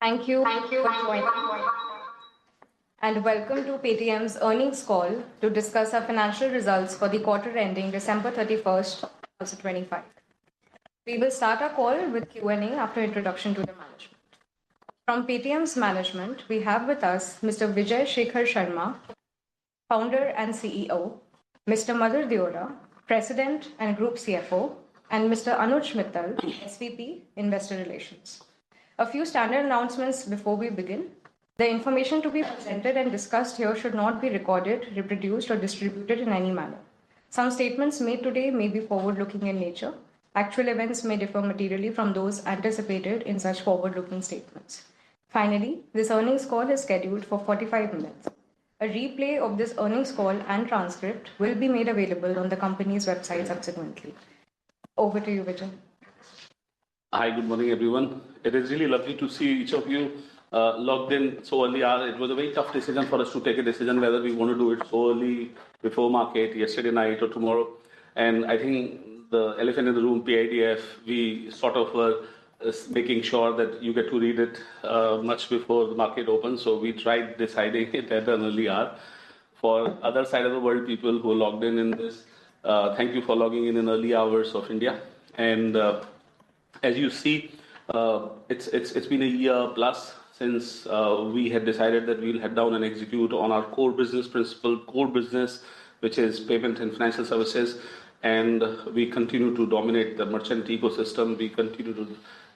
Thank you for joining and welcome to Paytm's earnings call to discuss our financial results for the quarter ending December 31st, 2025. We will start our call with Q&A after introduction to the management. From Paytm's management, we have with us Mr. Vijay Shekhar Sharma, founder and CEO, Mr. Madhur Deora, President and Group CFO, and Mr. Anuj Mittal, SVP, Investor Relations. A few standard announcements before we begin. The information to be presented and discussed here should not be recorded, reproduced, or distributed in any manner. Some statements made today may be forward-looking in nature. Actual events may differ materially from those anticipated in such forward-looking statements. Finally, this earnings call is scheduled for 45 minutes. A replay of this earnings call and transcript will be made available on the company's website subsequently. Over to you, Vijay. Hi, good morning, everyone. It is really lovely to see each of you logged in so early. It was a very tough decision for us to take a decision whether we want to do it so early before market, yesterday night or tomorrow. And I think the elephant in the room, PIDF, we sort of were making sure that you get to read it much before the market opens. So we tried deciding it at an early hour. For other side of the world, people who logged in this, thank you for logging in early hours of India. And as you see, it's been a year plus since we had decided that we'll head down and execute on our core business principle, core business, which is payment and financial services. And we continue to dominate the merchant ecosystem.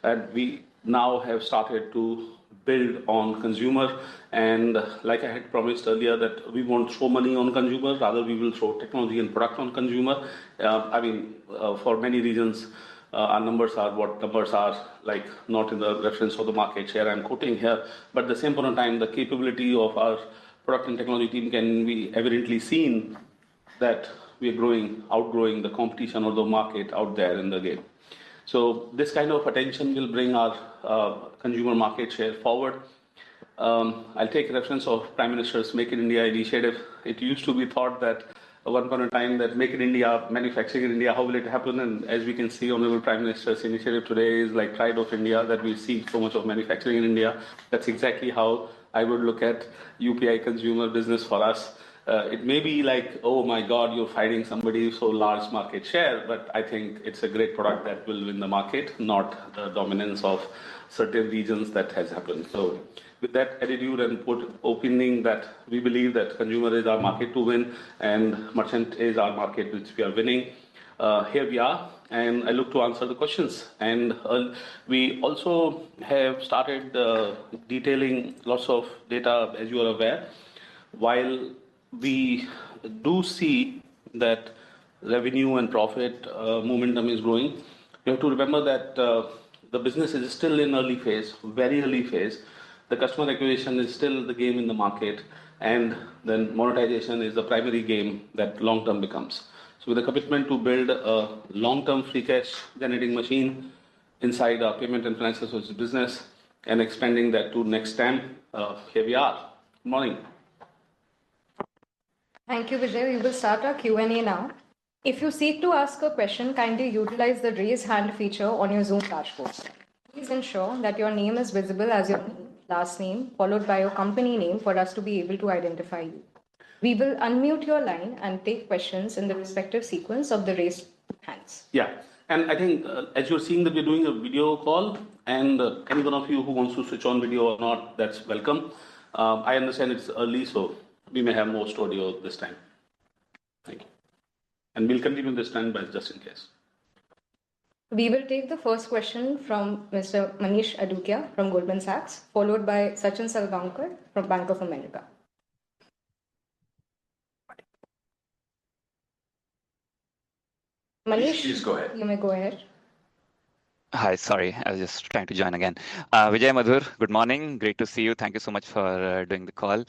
And we now have started to build on consumer. And like I had promised earlier, that we won't throw money on consumer, rather we will throw technology and product on consumer. For many reasons, our numbers are what numbers are, like not in the reference of the market share I'm quoting here, but at the same point in time, the capability of our product and technology team can be evidently seen that we are outgrowing the competition or the market out there in the game. So this kind of attention will bring our consumer market share forward. I'll take reference of Prime Minister's Make in India initiative. It used to be thought that at one point in time that Make in India, manufacturing in India, how will it happen? And as we can see, Honorable Prime Minister's initiative today is like pride of India, that we see so much of manufacturing in India. That's exactly how I would look at UPI consumer business for us. It may be like, oh my God, you're fighting somebody so large market share, but I think it's a great product that will win the market, not the dominance of certain regions that has happened. So with that attitude and opening that we believe that consumer is our market to win and merchant is our market which we are winning, here we are. And I look to answer the questions. And we also have started detailing lots of data, as you are aware. While we do see that revenue and profit momentum is growing, you have to remember that the business is still in early phase, very early phase. The customer acquisition is still the game in the market, and then monetization is the primary game that long-term becomes. So with a commitment to build a long-term free cash generating machine inside our payment and financial services business and expanding that to next time, here we are. Good morning. Thank you, Vijay. We will start our Q&A now. If you seek to ask a question, kindly utilize the raise hand feature on your Zoom dashboard. Please ensure that your name is visible as your last name, followed by your company name for us to be able to identify you. We will unmute your line and take questions in the respective sequence of the raised hands. Yeah, and I think as you're seeing that we're doing a video call, and any one of you who wants to switch on video or not, that's welcome. I understand it's early, so we may have most audio this time. Thank you. And we'll continue this time, but just in case. We will take the first question from Mr. Manish Adukia from Goldman Sachs, followed by Sachin Salgaonkar from Bank of America. Manish, please go ahead. You may go ahead. Hi, sorry, I was just trying to join again. Vijay, Madhur, good morning. Great to see you. Thank you so much for doing the call.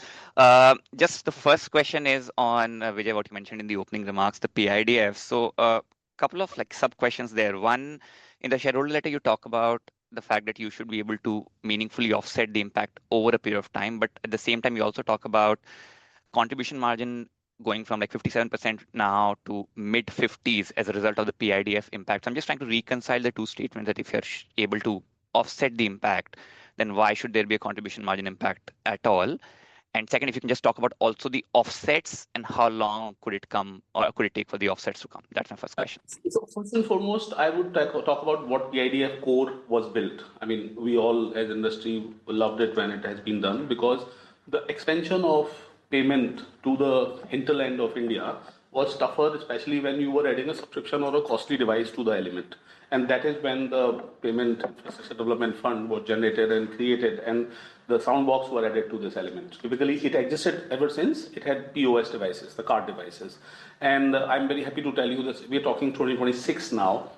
Just the first question is on, Vijay, what you mentioned in the opening remarks, the PIDF. So a couple of sub questions there. One, in the shareholder letter, you talk about the fact that you should be able to meaningfully offset the impact over a period of time. But at the same time, you also talk about contribution margin going from 57% now to mid 50s as a result of the PIDF impact. So I'm just trying to reconcile the two statements, that if you're able to offset the impact, then why should there be a contribution margin impact at all? And second, if you can just talk about also the offsets and how long could it come or could it take for the offsets to come? That's my first question. So first and foremost, I would talk about what the IDF core was built. I mean, we all as industry loved it when it has been done because the expansion of payment to the hinterland of India was tougher, especially when you were adding a subscription or a costly device to the element. And that is when the Payment Infrastructure Development Fund was generated and created, and the soundbox were added to this element. Typically, it existed ever since. It had POS devices, the card devices. And I'm very happy to tell you that we're talking 2026 now.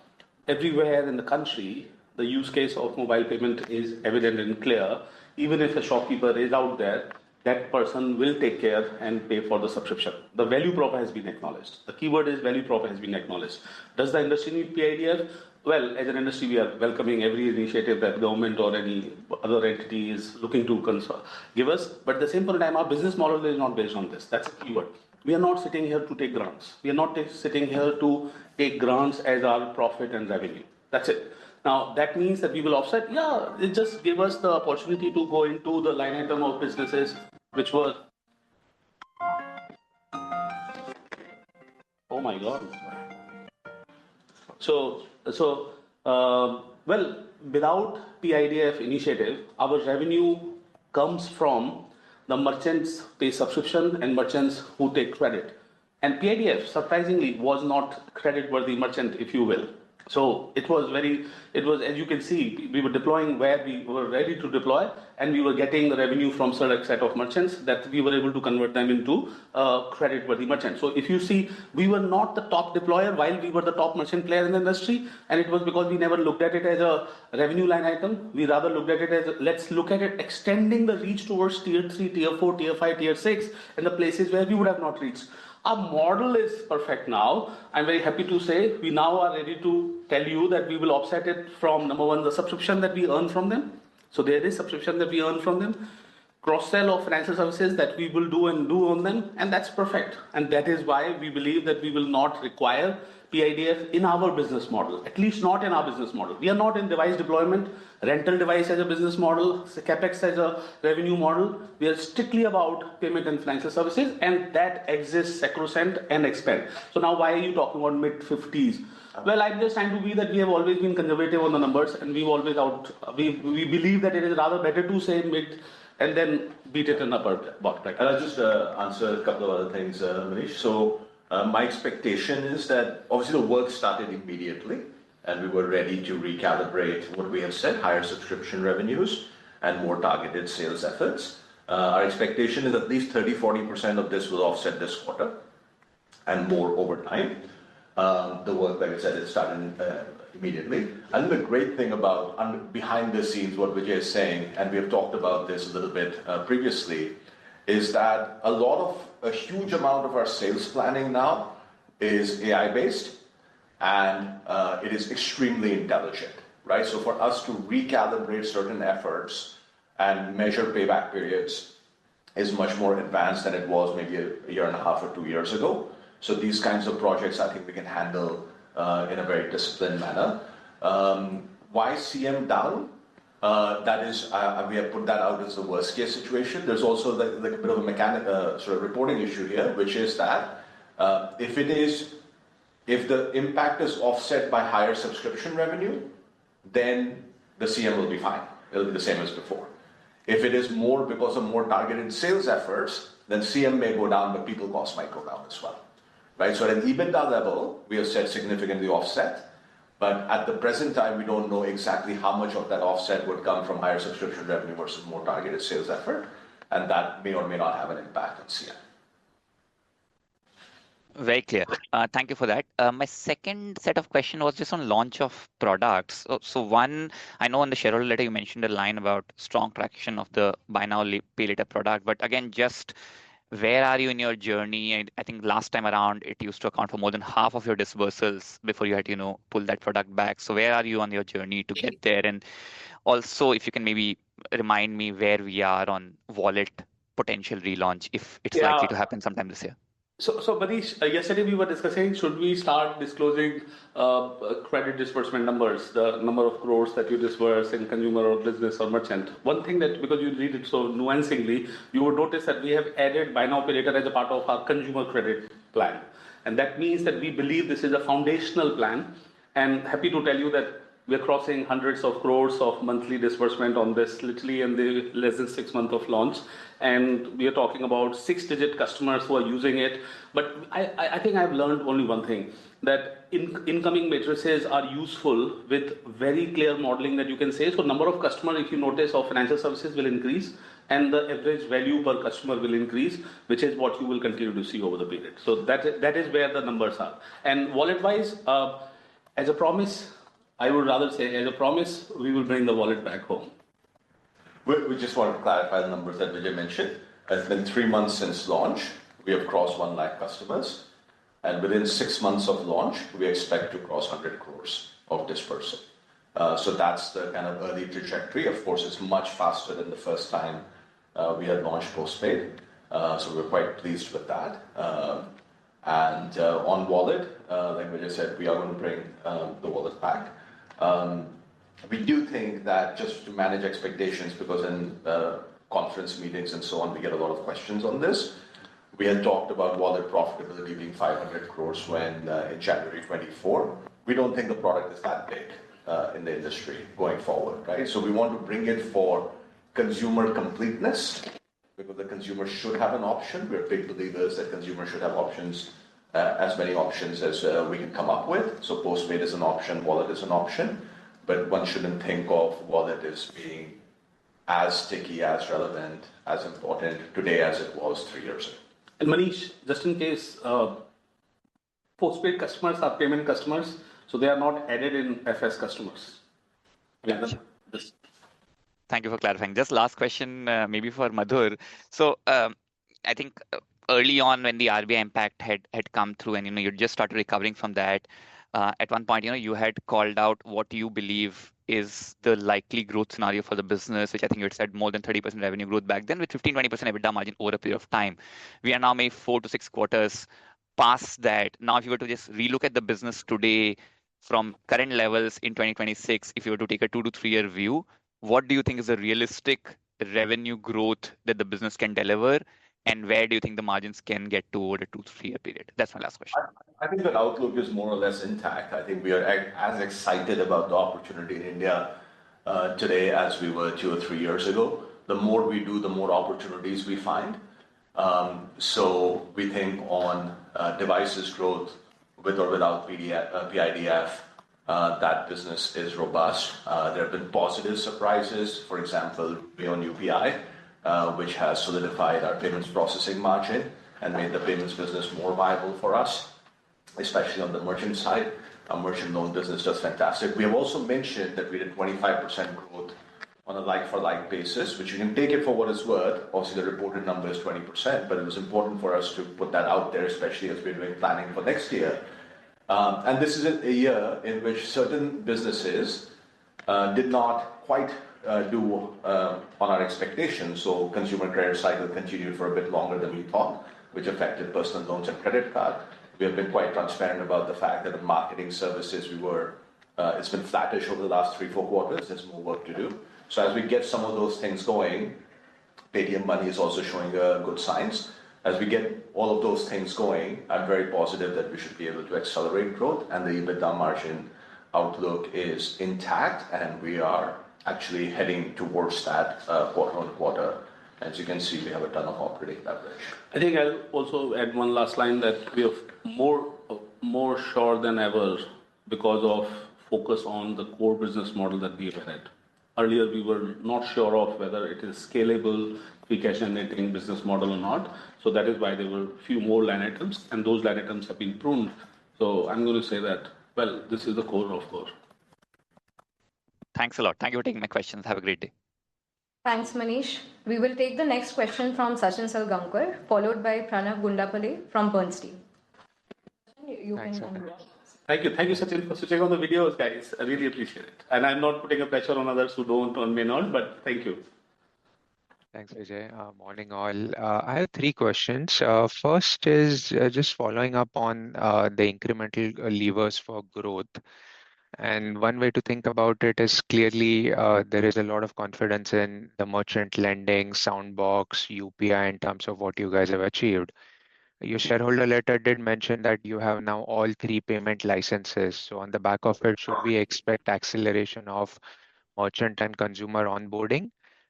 Everywhere in the country, the use case of mobile payment is evident and clear. Even if a shopkeeper is out there, that person will take care and pay for the subscription. The value prop has been acknowledged. The keyword is value prop has been acknowledged. Does the industry need PIDF? Well, as an industry, we are welcoming every initiative that government or any other entity is looking to give us. But at the same point in time, our business model is not based on this. That's a keyword. We are not sitting here to take grants. We are not sitting here to take grants as our profit and revenue. That's it. Now, that means that we will offset. Yeah, it just gave us the opportunity to go into the line item of businesses which were, oh my God. Well, without PIDF initiative, our revenue comes from the merchants pay subscription and merchants who take credit. And PIDF, surprisingly, was not credit-worthy merchant, if you will. So it was, as you can see, we were deploying where we were ready to deploy, and we were getting the revenue from select set of merchants that we were able to convert them into credit-worthy merchants. So if you see, we were not the top deployer while we were the top merchant player in the industry, and it was because we never looked at it as a revenue line item. We rather looked at it as, let's look at it extending the reach towards tier 3, tier 4, tier 5, tier 6, and the places where we would have not reached. Our model is perfect now. I'm very happy to say we now are ready to tell you that we will offset it from, number one, the subscription that we earn from them. So there is subscription that we earn from them. Cross-sell of financial services that we will do on them, and that's perfect. And that is why we believe that we will not require PIDF in our business model, at least not in our business model. We are not in device deployment, rental device as a business model, CapEx as a revenue model. We are strictly about payment and financial services, and that exists sacrosanct and expand. So now why are you talking about mid-50s? Well, I'm just trying to be that we have always been conservative on the numbers, and we've always we believe that it is rather better to say mid and then beat it in upper bracket. And I'll just answer a couple of other things, Manish. So my expectation is that obviously the work started immediately, and we were ready to recalibrate what we have said, higher subscription revenues and more targeted sales efforts. Our expectation is at least 30-40% of this will offset this quarter and more over time. The work, like I said, is starting immediately. And the great thing about behind the scenes, what Vijay is saying, and we have talked about this a little bit previously, is that a huge amount of our sales planning now is AI based, and it is extremely intelligent, right? So for us to recalibrate certain efforts and measure payback periods is much more advanced than it was maybe a year and a half or 2 years ago. So these kinds of projects, I think we can handle in a very disciplined manner. Why CM down? That is, we have put that out as the worst case situation. There's also a bit of a sort of reporting issue here, which is that if the impact is offset by higher subscription revenue, then the CM will be fine. It'll be the same as before. If it is more because of more targeted sales efforts, then CM may go down, but people costs might go down as well. Right? So at an EBITDA level, we have said significantly offset, but at the present time, we don't know exactly how much of that offset would come from higher subscription revenue versus more targeted sales effort, and that may or may not have an impact on CM. Very clear. Thank you for that. My second set of question was just on launch of products. So one, I know in the shareholder letter you mentioned a line about strong traction of the buy now pay later product, but again, just where are you in your journey? I think last time around it used to account for more than half of your disbursals before you had to pull that product back. So where are you on your journey to get there? And also, if you can maybe remind me where we are on wallet potential relaunch, if it's likely to happen sometime this year. So Manish, yesterday we were discussing, should we start disclosing credit disbursement numbers, the number of crores that you disburse in consumer or business or merchant? One thing that, because you read it so nuancingly, you would notice that we have added buy now pay later as a part of our consumer credit plan. And that means that we believe this is a foundational plan. And happy to tell you that we're crossing hundreds of crores of monthly disbursement on this literally in the less than 6 months of launch. And we are talking about 6-digit customers who are using it. But I think I've learned only one thing, that incoming matrices are useful with very clear modeling that you can say. So number of customers, if you notice, of financial services will increase, and the average value per customer will increase, which is what you will continue to see over the period. So that is where the numbers are. And wallet-wise, as a promise, I would rather say, as a promise, we will bring the wallet back home. We just want to clarify the numbers that Vijay mentioned. It's been 3 months since launch. We have crossed 1 lakh customers. And within 6 months of launch, we expect to cross 100 crores of dispersal. So that's the kind of early trajectory. Of course, it's much faster than the first time we had launched postpaid. So we're quite pleased with that. And on wallet, like Vijay said, we are going to bring the wallet back. We do think that, just to manage expectations, because in conference meetings and so on, we get a lot of questions on this. We had talked about wallet profitability being 500 crores when in January 24. We don't think the product is that big in the industry going forward, right? So we want to bring it for consumer completeness, because the consumer should have an option. We're big believers that consumers should have options, as many options as we can come up with. So postpaid is an option, wallet is an option, but one shouldn't think of wallet as being as sticky, as relevant, as important today as it was 3 years ago. And Manish, just in case, postpaid customers are payment customers, so they are not added in FS customers. Yeah, Thank you for clarifying. Just last question, maybe for Madhur. So I think early on when the RBI impact had come through, and you just started recovering from that, at one point you had called out what you believe is the likely growth scenario for the business, which I think you had said more than 30% revenue growth back then, with 15-20% EBITDA margin over a period of time. We are now maybe 4 to 6 quarters past that. Now, if you were to just relook at the business today from current levels in 2026, if you were to take a 2 to 3 year view, what do you think is a realistic revenue growth that the business can deliver? And where do you think the margins can get to over a 2 to 3 year period? That's my last question. I think the outlook is more or less intact. I think we are as excited about the opportunity in India today as we were 2 or 3 years ago. The more we do, the more opportunities we find. So we think on devices growth, with or without PIDF, that business is robust. There have been positive surprises, for example, beyond UPI, which has solidified our payments processing margin and made the payments business more viable for us, especially on the merchant side. Our merchant loan business does fantastic. We have also mentioned that we did 25% growth on a like-for-like basis, which you can take it for what it's worth. Obviously, the reported number is 20%, but it was important for us to put that out there, especially as we're doing planning for next year. And this is a year in which certain businesses did not quite do on our expectations. So consumer credit cycle continued for a bit longer than we thought, which affected personal loans and credit card. We have been quite transparent about the fact that in marketing services, it's been flattish over the last 3-4 quarters. There's more work to do. So as we get some of those things going, Paytm Money is also showing good signs. As we get all of those things going, I'm very positive that we should be able to accelerate growth, and the EBITDA margin outlook is intact, and we are actually heading towards that quarter on quarter. As you can see, we have a ton of operating leverage. I think I'll also add one last line, that we are more sure than ever because of focus on the core business model that we've had. Earlier, we were not sure of whether it is scalable, free cash generating business model or not. So that is why there were a few more line items, and those line items have been pruned. So I'm going to say that, well, this is the core of core. Thanks a lot. Thank you for taking my questions. Have a great day. Thanks, Manish. We will take the next question from Sachin Salgaonkar, followed by Pranav Gundapalli from Bernstein. Thank you, Sachin, for switching on the videos, guys. I really appreciate it. And I'm not putting a pressure on others who don't or may not, but thank you. Thanks, Vijay. Morning, all. I have three questions. First is just following up on the incremental levers for growth. And one way to think about it is clearly there is a lot of confidence in the merchant lending, Soundbox, UPI in terms of what you guys have achieved. Your shareholder letter did mention that you have now all three payment licenses. So on the back of it, should we expect acceleration of merchant and consumer onboarding?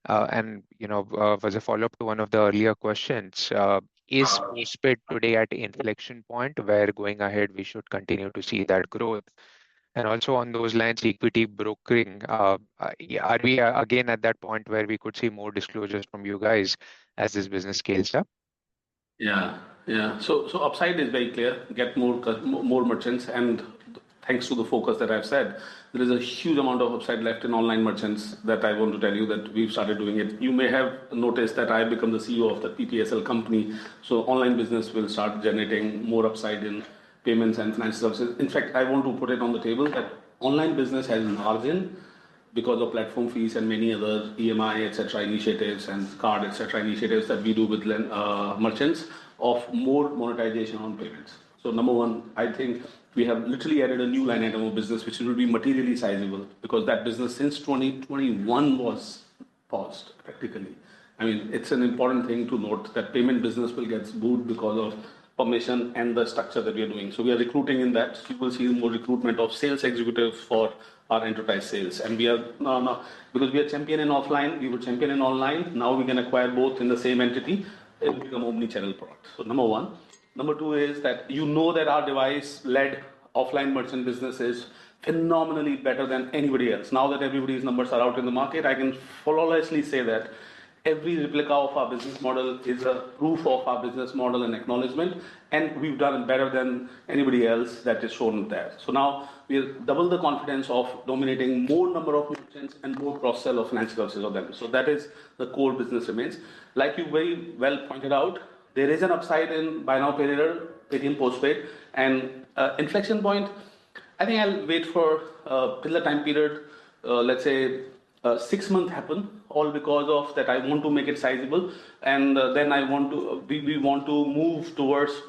As a follow-up to one of the earlier questions, is postpaid today at inflection point where going ahead we should continue to see that growth? And also on those lines, equity brokering, are we again at that point where we could see more disclosures from you guys as this business scales up? Yeah, yeah. So upside is very clear. Get more merchants, and thanks to the focus that I've said, there is a huge amount of upside left in online merchants that I want to tell you that we've started doing it. You may have noticed that I've become the CEO of the PPSL company. So online business will start generating more upside in payments and financial services. In fact, I want to put it on the table that online business has margin because of platform fees and many other EMI, etc. initiatives and card, etc. initiatives that we do with merchants of more monetization on payments. So number one, I think we have literally added a new line item of business which will be materially sizable because that business since 2021 was paused practically. I mean, it's an important thing to note that payment business will get boomed because of permission and the structure that we are doing. So we are recruiting in that. You will see more recruitment of sales executives for our enterprise sales. And we are now because we are champion in offline, we were champion in online. Now we can acquire both in the same entity. It will become omni-channel product. So number one. Number two is that you know that our device-led offline merchant business is phenomenally better than anybody else. Now that everybody's numbers are out in the market, I can flawlessly say that every replica of our business model is a proof of our business model and acknowledgement, and we've done it better than anybody else that is shown there. So now we'll double the confidence of dominating more number of merchants and more cross-sell of financial services of them. So that is the core business remains. Like you very well pointed out, there is an upside in buy now, pay later, Paytm postpaid, and inflection point. I think I'll wait for till the time period, let's say 6 months happen, all because of that I want to make it sizable, and then we want to move towards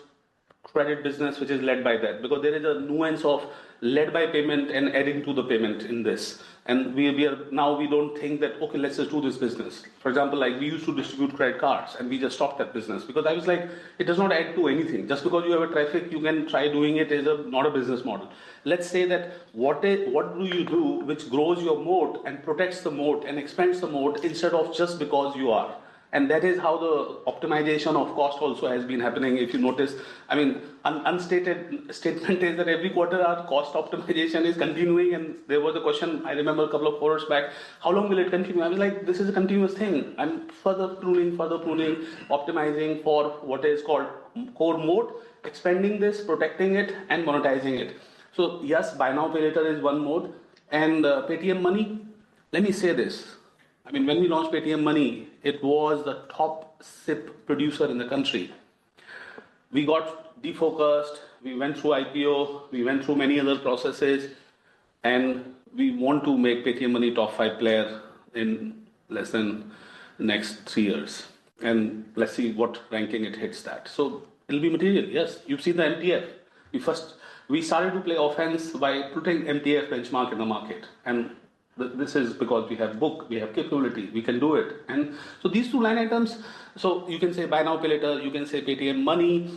credit business which is led by that, because there is a nuance of led by payment and adding to the payment in this. And we don't think that, okay, let's just do this business. For example, like we used to distribute credit cards and we just stopped that business because I was like, it does not add to anything. Just because you have a traffic, you can try doing it not a business model. Let's say that what do you do which grows your moat and protects the moat and expands the moat instead of just because you are. And that is how the optimization of cost also has been happening. If you notice, I mean, unstated statement is that every quarter our cost optimization is continuing. And there was a question, I remember a couple of quarters back, how long will it continue? I was like, this is a continuous thing. I'm further pruning, optimizing for what is called core mode, expanding this, protecting it, and monetizing it. So yes, buy now, pay later is one mode. And Paytm Money, let me say this. I mean, when we launched Paytm Money, it was the top SIP producer in the country. We got defocused, we went through IPO, we went through many other processes, and we want to make Paytm Money top 5 player in less than the next 3 years. And let's see what ranking it hits that. So it'll be material, yes. You've seen the MTF. We started to play offense by putting MTF benchmark in the market. And this is because we have book, we have capability, we can do it. And so these two line items, so you can say buy now, pay later, you can say Paytm Money.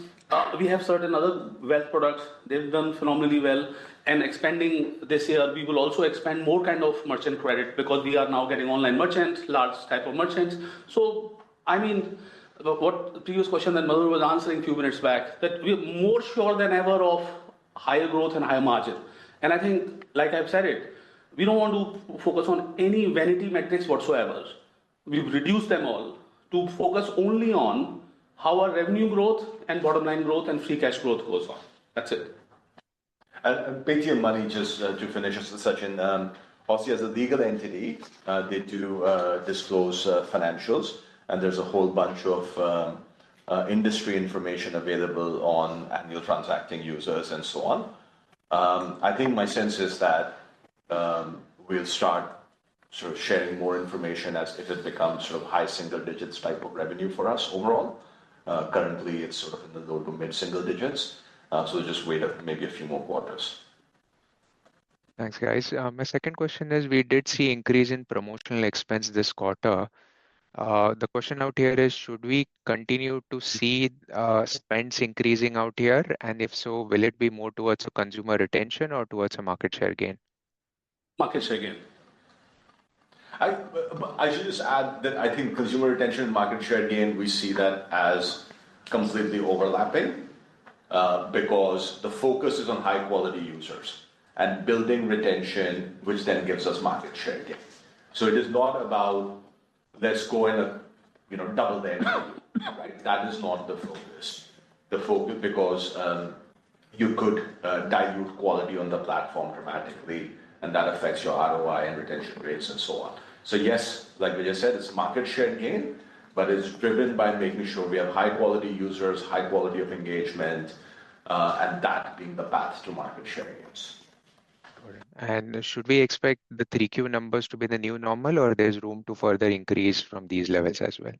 We have certain other wealth products, they've done phenomenally well. And expanding this year, we will also expand more kind of merchant credit because we are now getting online merchants, large type of merchants. So, I mean, what the previous question that Madhur was answering a few minutes back, that we're more sure than ever of higher growth and higher margin. And I think, like I've said it, we don't want to focus on any vanity metrics whatsoever. We've reduced them all to focus only on how our revenue growth and bottom line growth and free cash growth goes on. That's it. And Paytm Money, just to finish, Sachin, obviously as a legal entity, they do disclose financials, and there's a whole bunch of industry information available on annual transacting users and so on. I think my sense is that we'll start sort of sharing more information as if it becomes sort of high single digits type of revenue for us overall. Currently, it's sort of in the low to mid single digits. So just wait maybe a few more quarters. Thanks, guys. My second question is, we did see increase in promotional expense this quarter. The question out here is, should we continue to see spends increasing out here? And if so, will it be more towards a consumer retention or towards a market share gain? Market share gain. I should just add that I think consumer retention and market share gain, we see that as completely overlapping because the focus is on high quality users and building retention, which then gives us market share gain. So it is not about let's go and double the entry, right? That is not the focus. The focus because you could dilute quality on the platform dramatically, and that affects your ROI and retention rates and so on. So yes, like we just said, it's market share gain, but it's driven by making sure we have high quality users, high quality of engagement, and that being the path to market share gains. And should we expect the 3Q numbers to be the new normal, or there's room to further increase from these levels as well?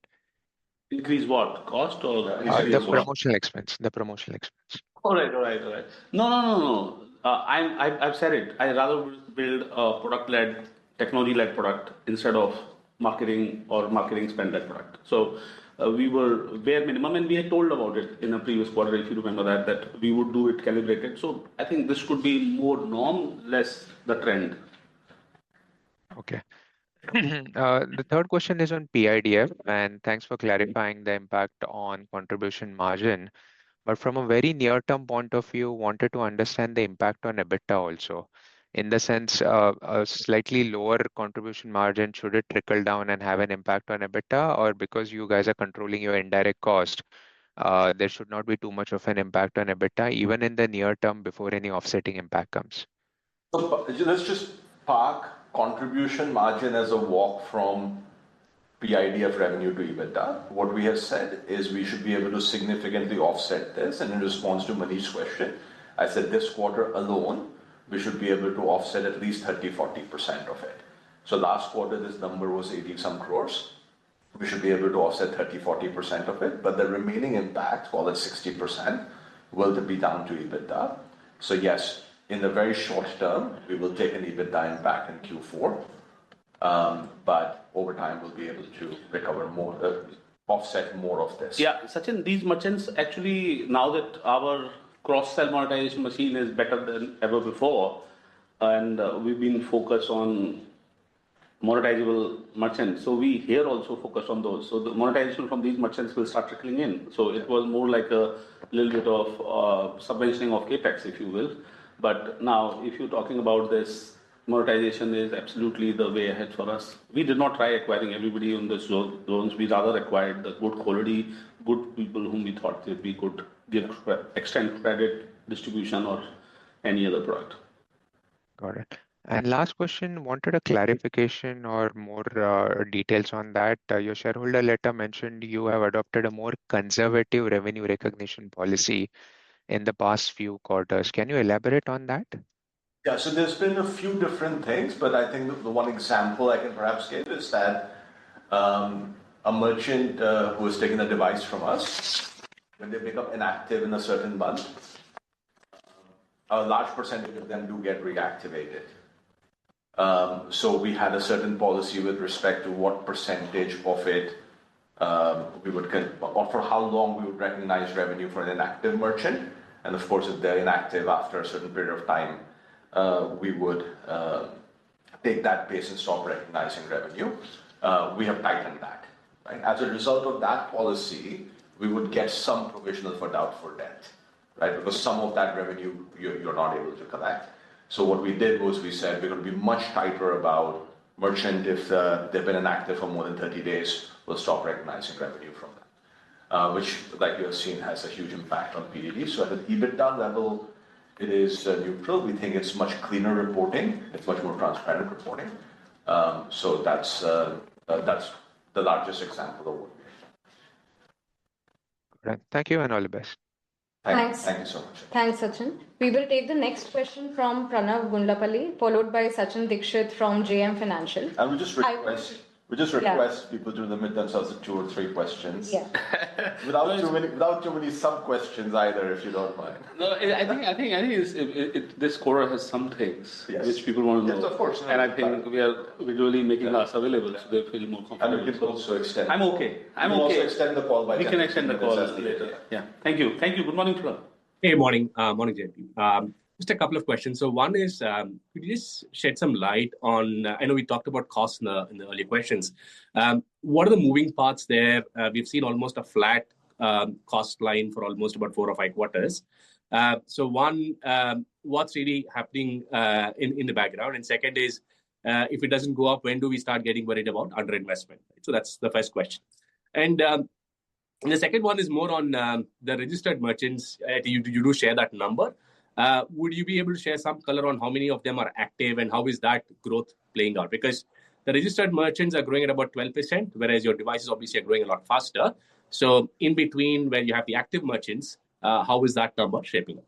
Increase what? Cost or The promotional expense. The promotional expense. All right. No. I've said it. I rather build a product-led, technology-led product instead of marketing or marketing spend-led product. So we were bare minimum, and we had told about it in a previous quarter, if you remember that we would do it calibrated. So I think this could be more norm, less the trend. Okay. The third question is on PIDF, and thanks for clarifying the impact on contribution margin. But from a very near-term point of view, wanted to understand the impact on EBITDA also. In the sense, a slightly lower contribution margin, should it trickle down and have an impact on EBITDA, or because you guys are controlling your indirect cost, there should not be too much of an impact on EBITDA, even in the near term before any offsetting impact comes? So let's just park contribution margin as a walk from PIDF revenue to EBITDA. What we have said is we should be able to significantly offset this. And in response to Manish's question, I said this quarter alone, we should be able to offset at least 30-40% of it. So last quarter, this number was 80 some crores. We should be able to offset 30-40% of it. But the remaining impact, call it 60%, will be down to EBITDA. So yes, in the very short term, we will take an EBITDA impact in Q4. But over time, we'll be able to recover more, offset more of this. Yeah, Sachin, these merchants actually, now that our cross-sell monetization machine is better than ever before, and we've been focused on monetizable merchants. So we here also focus on those. So the monetization from these merchants will start trickling in. So it was more like a little bit of subventioning of capex, if you will. But now, if you're talking about this, monetization is absolutely the way ahead for us. We did not try acquiring everybody on the zones. We rather acquired the good quality, good people whom we thought that we could give extend credit, distribution, or any other product. Got it. And last question, wanted a clarification or more details on that. Your shareholder letter mentioned you have adopted a more conservative revenue recognition policy in the past few quarters. Can you elaborate on that? Yeah, so there's been a few different things, but I think the one example I can perhaps give is that a merchant who has taken a device from us, when they become inactive in a certain month, a large percentage of them do get reactivated. So we had a certain policy with respect to what percentage of it we would, or for how long we would recognize revenue for an inactive merchant. And of course, if they're inactive after a certain period of time, we would take that pace and stop recognizing revenue. We have tightened that. Right? As a result of that policy, we would get some provisional for doubtful debt, right? Because some of that revenue you're not able to collect. So what we did was we said we're going to be much tighter about merchant if they've been inactive for more than 30 days, we'll stop recognizing revenue from that, which, like you have seen, has a huge impact on PDD. So at an EBITDA level, it is neutral. We think it's much cleaner reporting. It's much more transparent reporting. So that's the largest example of what we have. Right. Thank you and all the best. Thanks. Thank you so much. Thanks, Sachin. We will take the next question from Pranav Gundlapalli, followed by Sachin Dikshit from JM Financial. And we just request people to limit themselves to 2 or 3 questions. Yeah. without too many sub questions either, if you don't mind. No, I think this quarter has some things which people want to know. Yes, of course. And I think we're really making us available so they feel more comfortable. And we can also extend. I'm okay. We can also extend the call by We 10 can extend the call minutes as later. needed. Yeah. Thank you. Good morning, Fleur. Hey, morning, JP. Just a couple of questions. So one is, could you just shed some light on, I know we talked about costs in the earlier questions. What are the moving parts there? We've seen almost a flat cost line for almost about 4 or 5 quarters. So one, what's really happening in the background? And second is, if it doesn't go up, when do we start getting worried about underinvestment? So that's the first question. And the second one is more on the registered merchants. You do share that number. Would you be able to share some color on how many of them are active and how is that growth playing out? Because the registered merchants are growing at about 12%, whereas your devices obviously are growing a lot faster. So in between where you have the active merchants, how is that number shaping up?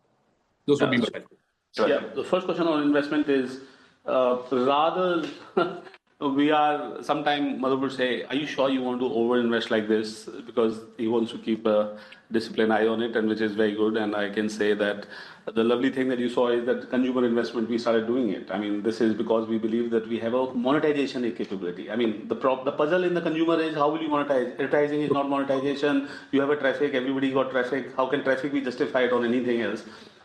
Those would be my questions. Yeah, the first question on investment is rather we are sometime Madhu would say, are you sure you want to overinvest like this? Because he wants to keep a disciplined eye on it, and which is very good. And I can say that the lovely thing that you saw is that consumer investment, we started doing it. I mean, this is because we believe that we have a monetization capability. I mean, the puzzle in the consumer is how will you monetize? Advertising is not monetization. You have a traffic, everybody got traffic. How can traffic be justified on anything else?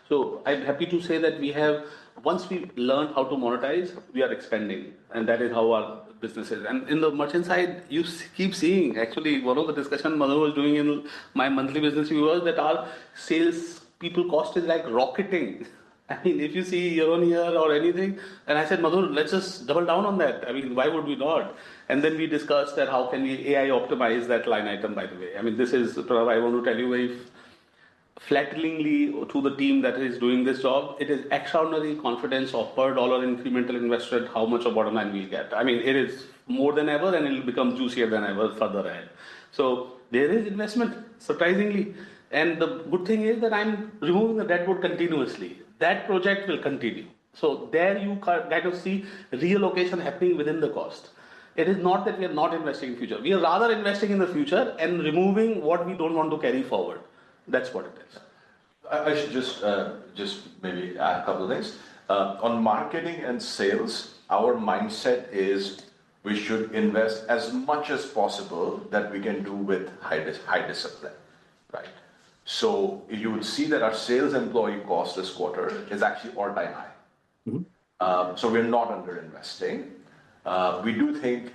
So I'm happy to say that we have, once we learn how to monetize, we are expanding. And that is how our business is. And in the merchant side, you keep seeing, actually, one of the discussion Madhu was doing in my monthly business review was that our sales people cost is like rocketing. I mean, if you see year on year or anything, and I said, Madhu, let's just double down on that. I mean, why would we not? And then we discussed that how can we AI optimize that line item, by the way. I mean, this is, I want to tell you very flatteringly to the team that is doing this job, it is extraordinary confidence of per dollar incremental invested, how much of bottom line we'll get. I mean, it is more than ever and it will become juicier than ever further ahead. So there is investment, surprisingly. And the good thing is that I'm removing the deadwood continuously. That project will continue. So there you kind of see reallocation happening within the cost. It is not that we are not investing in future. We are rather investing in the future and removing what we don't want to carry forward. That's what it is. I should just maybe add a couple of things. On marketing and sales, our mindset is we should invest as much as possible that we can do with high discipline, right? So you would see that our sales employee cost this quarter is actually all-time high. Mm-hmm. So we're not under-investing. We do think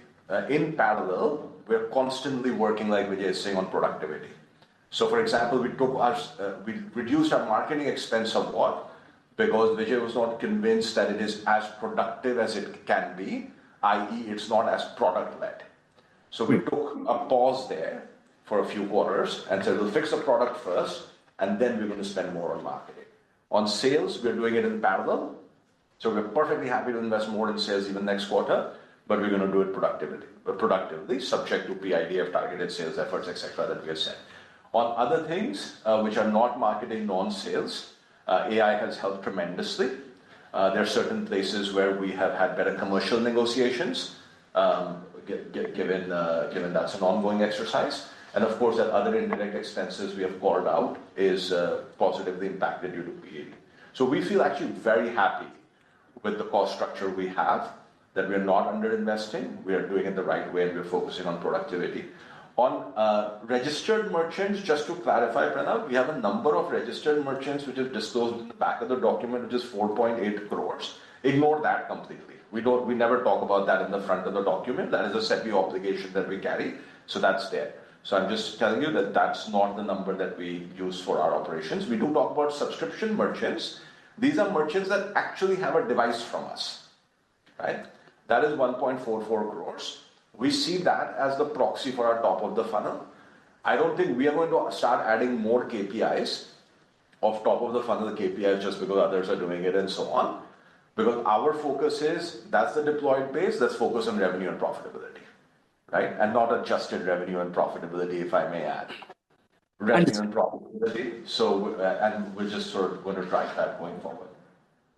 in parallel, we're constantly working, like Vijay is saying, on productivity. So, for example, we reduced our marketing expense somewhat because Vijay was not convinced that it is as productive as it can be, i.e., it's not as product-led. So we took a pause there for a few quarters and said, we'll fix the product first, and then we're going to spend more on marketing. On sales, we're doing it in parallel. So we're perfectly happy to invest more in sales even next quarter, but we're going to do it productively, subject to PIDF, targeted sales efforts, etc., that we have said. On other things, which are not marketing, non-sales, AI has helped tremendously. There are certain places where we have had better commercial negotiations, given that's an ongoing exercise. And of course, that other indirect expenses we have called out is positively impacted due to PAD. So we feel actually very happy with the cost structure we have, that we're not under-investing, we are doing it the right way, and we're focusing on productivity. On registered merchants, just to clarify, Pranav, we have a number of registered merchants which is disclosed in the back of the document, which is 4.8 crores. Ignore that completely. We never talk about that in the front of the document. That is a SEBI obligation that we carry. So that's there. So I'm just telling you that that's not the number that we use for our operations. We do talk about subscription merchants. These are merchants that actually have a device from us, right? That is 1.44 crores. We see that as the proxy for our top of the funnel. I don't think we are going to start adding more KPIs of top of the funnel KPIs just because others are doing it and so on. Because our focus is, that's the deployed base, let's focus on revenue and profitability, right? And not adjusted revenue and profitability, if I may add. revenue and profitability. So, and we're just sort of going to drive that going forward.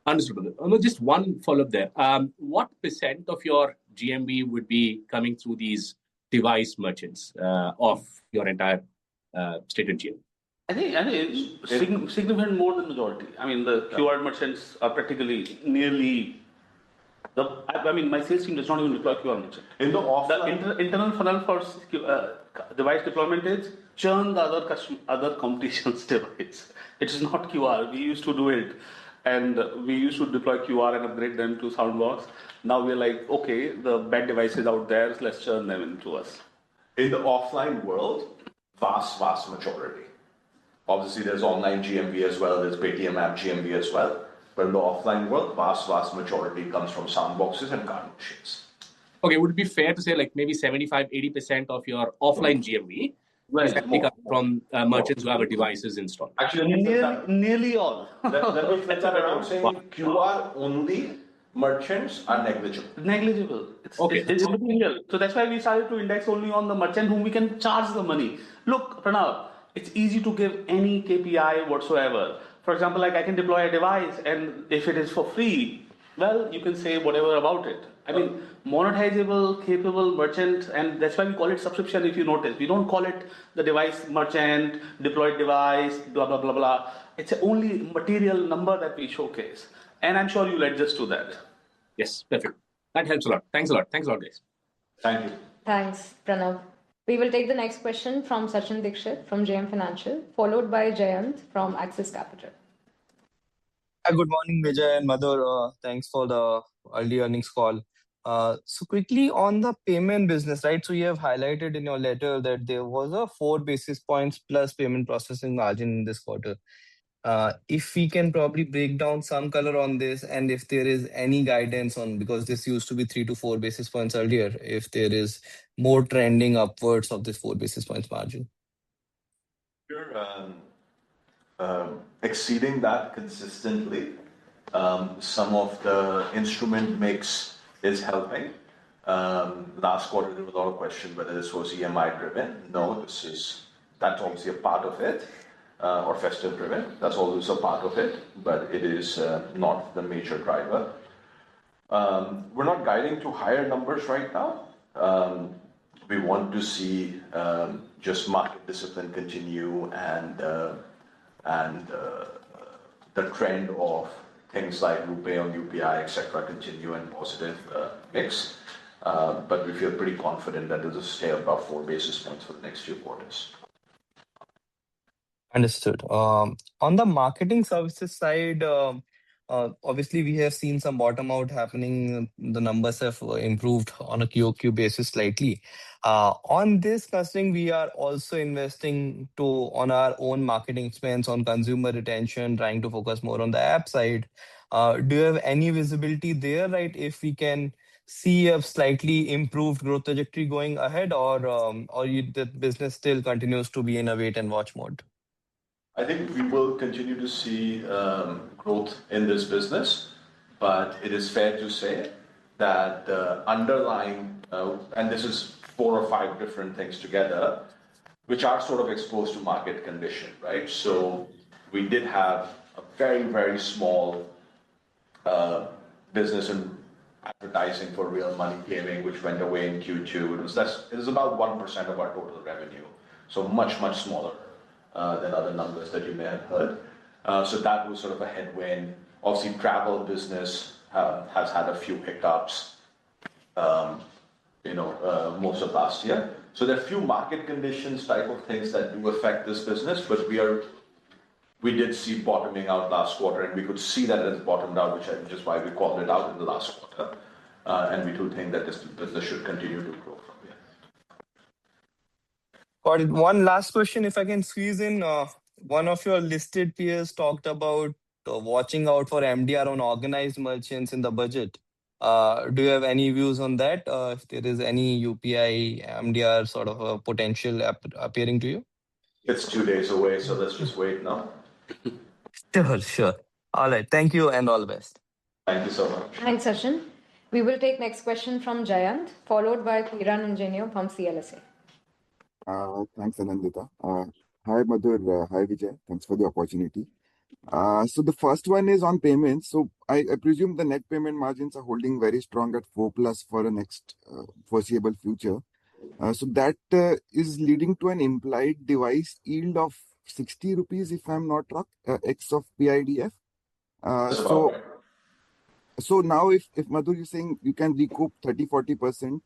Understood. Just one follow-up there. What percent of your GMV would be coming through these device merchants of your entire stated GMV? I think it's significant more than majority. I mean, the QR merchants are practically nearly. I mean, my sales team does not even deploy QR merchant. In the offline, the internal funnel for device deployment is churn the other competition's device. It is not QR. We used to do it, and we used to deploy QR and upgrade them to Soundbox. Now we're like, okay, the bad devices out there, so let's churn them into us. In the offline world, vast majority. Obviously, there's online GMV as well, there's Paytm app GMV as well. But in the offline world, vast majority comes from soundboxes and card machines. Okay, would it be fair to say like maybe 75-80% of your offline GMV is actually coming from merchants who have devices installed? Actually, nearly all. Let me flip that around, saying QR only merchants are negligible. Negligible. It's Okay. real. So that's why we started to index only on the merchant whom we can charge the money. Look, Pranav, it's easy to give any KPI whatsoever. For example, like I can deploy a device, and if it is for free, well, you can say whatever about it. I mean, monetizable, capable merchant, and that's why we call it subscription. If you notice, we don't call it the device merchant, deployed device, blah blah blah blah. It's only material number that we showcase, and I'm sure you'll adjust to that. Yes, perfect. That helps a lot. Thanks a lot. Thanks a lot, guys. Thank you. Thanks, Pranav. We will take the next question from Sachin Dixit from JM Financial, followed by Jayant from Axis Capital. Good morning, Vijay and Madhur. Thanks for the early earnings call. So quickly on the payment business, right? So you have highlighted in your letter that there was a 4 basis points plus payment processing margin in this quarter. If we can probably break down some color on this, and if there is any guidance on, because this used to be 3 to 4 basis points earlier, if there is more trending upwards of this 4 basis points margin. You're exceeding that consistently. Some of the instrument mix is helping. Last quarter, there was a lot of question whether this was EMI driven. No, that's obviously a part of it. Or festive driven. That's always a part of it, but it is not the major driver. We're not guiding to higher numbers right now. We want to see just market discipline continue and the trend of things like RuPay on UPI, etc., continue in positive mix. But we feel pretty confident that it will stay above 4 basis points for the next few quarters. Understood. On the marketing services side, obviously we have seen some bottom out happening. The numbers have improved on a QoQ basis slightly. On this, considering we are also investing on our own marketing expense on consumer retention, trying to focus more on the app side. Do you have any visibility there, right? If we can see a slightly improved growth trajectory going ahead, or the business still continues to be in a wait and watch mode? I think we will continue to see growth in this business, but it is fair to say that the underlying, and this is 4 or 5 different things together, which are sort of exposed to market condition, right? So we did have a very, very small business in advertising for real money gaming, which went away in Q2. It was about 1% of our total revenue, so much smaller than other numbers that you may have heard. So that was sort of a headwind. Obviously, travel business has had a few hiccups, most of last year. So there are a few market conditions type of things that do affect this business, but we did see bottoming out last quarter, and we could see that it has bottomed out, which is why we called it out in the last quarter. And we do think that this business should continue to grow from here. Got it. One last question, if I can squeeze in. One of your listed peers talked about watching out for MDR on organized merchants in the budget. Do you have any views on that? If there is any UPI MDR sort of a potential appearing to you? It's 2 days away, so let's just wait now. Sure. All right. Thank you and all the best. Thank you so much. Thanks, Sachin. We will take next question from Jayant, followed by Kiran Engineer from CLSA. Thanks, Anandita. Hi, Madhur. Hi, Vijay. Thanks for the opportunity. So the first one is on payments. So I presume the net payment margins are holding very strong at 4 plus for the next foreseeable future. So that is leading to an implied device yield of 60 rupees, if I'm not wrong, X of PIDF. That's about So right. so now if Madhur is saying you can recoup 30-40%,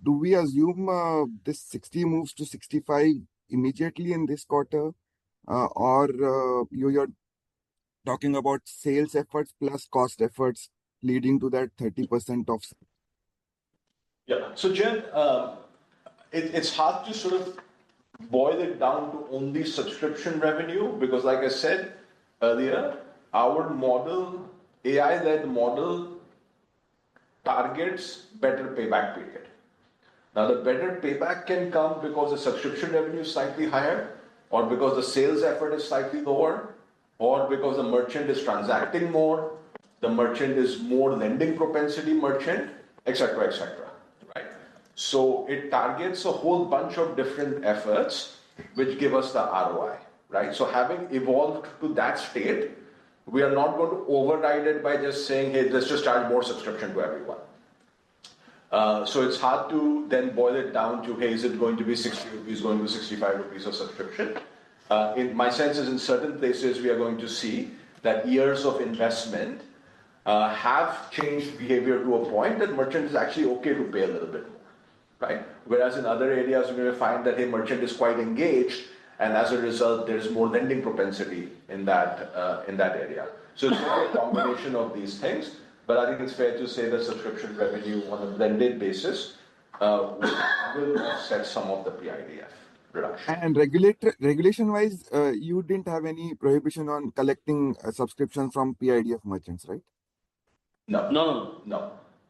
do we assume this 60 moves to 65 immediately in this quarter? Or you're talking about sales efforts plus cost efforts leading to that 30% of. Yeah. So, Jen, it's hard to sort of boil it down to only subscription revenue because, like I said earlier, our model, AI-led model, targets better payback period. Now, the better payback can come because the subscription revenue is slightly higher, or because the sales effort is slightly lower, or because the merchant is transacting more, the merchant is more lending propensity merchant, etc., etc. Right? So it targets a whole bunch of different efforts which give us the ROI. Right? So having evolved to that state, we are not going to override it by just saying, hey, let's just charge more subscription to everyone. So it's hard to then boil it down to, hey, is it going to be 60 rupees, going to be 65 rupees of subscription? In my sense is in certain places we are going to see that years of investment have changed behavior to a point that merchant is actually okay to pay a little bit more, right? Whereas in other areas we're going to find that, hey, merchant is quite engaged, and as a result there's more lending propensity in that area. So it's really a combination of these things. But I think it's fair to say that subscription revenue on a blended basis will offset some of the PIDF reduction. And regulation-wise, you didn't have any prohibition on collecting subscriptions from PIDF merchants, right? No.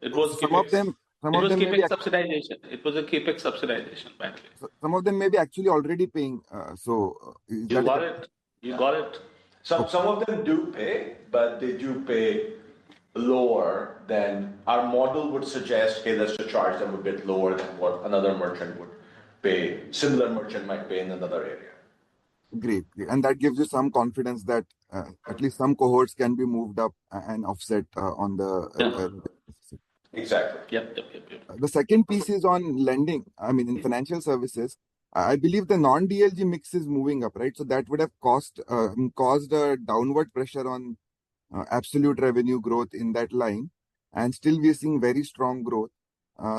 It was Some of them, some It of was them may be capex subsidization. It was a capex subsidization, by the way. some of them may be actually already paying. Is You that got it. You got it. Some of them do pay, but they do pay lower than our model would suggest. Hey, let's just charge them a bit lower than what another merchant would pay. Similar merchant might pay in another area. Great. And that gives you some confidence that at least some cohorts can be moved up and offset on the. Exactly. Yep. The second piece is on lending. I mean, in financial services, I believe the non-DLG mix is moving up, right? So that would have caused a downward pressure on absolute revenue growth in that line, and still we are seeing very strong growth.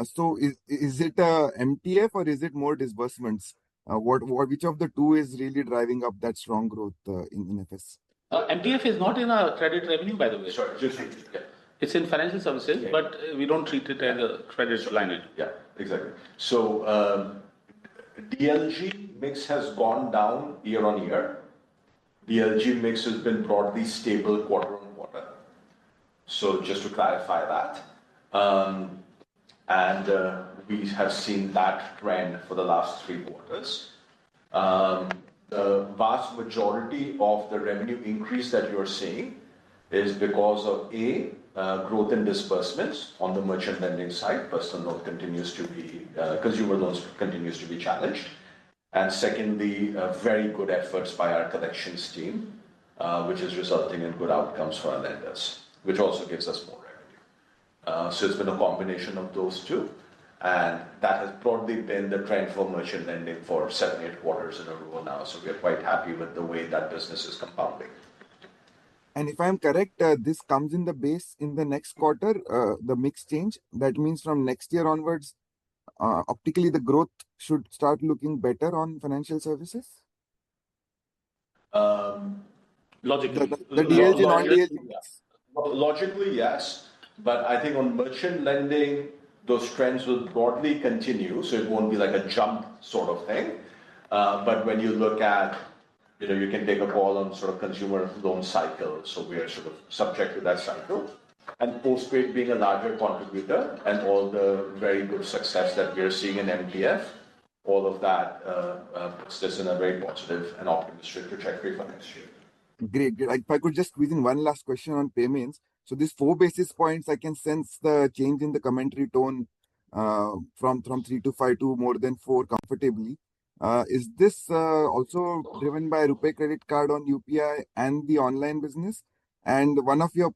So is it MTF or is it more disbursements? Which of the two is really driving up that strong growth in FS? MTF is not in our credit revenue, by the way. Sorry, just yeah. It's in financial services, Yeah. but we don't treat it as a credit line item. Yeah, exactly. So DLG mix has gone down year on year. DLG mix has been broadly stable quarter on quarter. So just to clarify that. And we have seen that trend for the last 3 quarters. The vast majority of the revenue increase that you're seeing is because of growth in disbursements on the merchant lending side. Personal loan continues to be, consumer loans continues to be challenged. And secondly, very good efforts by our collections team, which is resulting in good outcomes for our lenders, which also gives us more revenue. So it's been a combination of those two. And that has broadly been the trend for merchant lending for 7-8 quarters in a row now. So we are quite happy with the way that business is compounding. And if I'm correct, this comes in the base in the next quarter, the mix change. That means from next year onwards, optically the growth should start looking better on financial services? Logically. The DLG, non-DLG mix? Logically, yes. But I think on merchant lending, those trends will broadly continue. So it won't be like a jump sort of thing. But when you look at, you can take a call on sort of consumer loan cycle. So we are sort of subject to that cycle. And postpaid being a larger contributor and all the very good success that we are seeing in MTF, all of that puts this in a very positive and optimistic trajectory for next year. Great. If I could just squeeze in one last question on payments. So these 4 basis points, I can sense the change in the commentary tone from 3 to 5 to more than 4 comfortably. Is this also driven by RuPay credit card on UPI and the online business? And one of your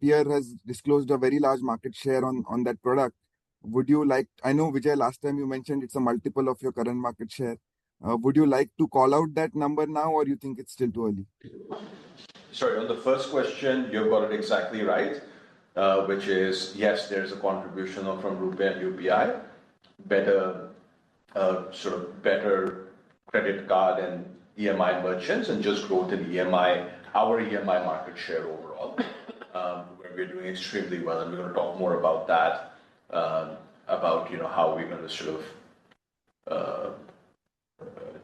peer has disclosed a very large market share on that product. Would you like, I know Vijay, last time you mentioned it's a multiple of your current market share. Would you like to call out that number now, or you think it's still too early? Sorry, on the first question, you've got it exactly right, which is yes, there's a contribution from RuPay and UPI, better better credit card and EMI merchants, and just growth in EMI, our EMI market share overall, where we're doing extremely well, and we're going to talk more about that, about how we're going to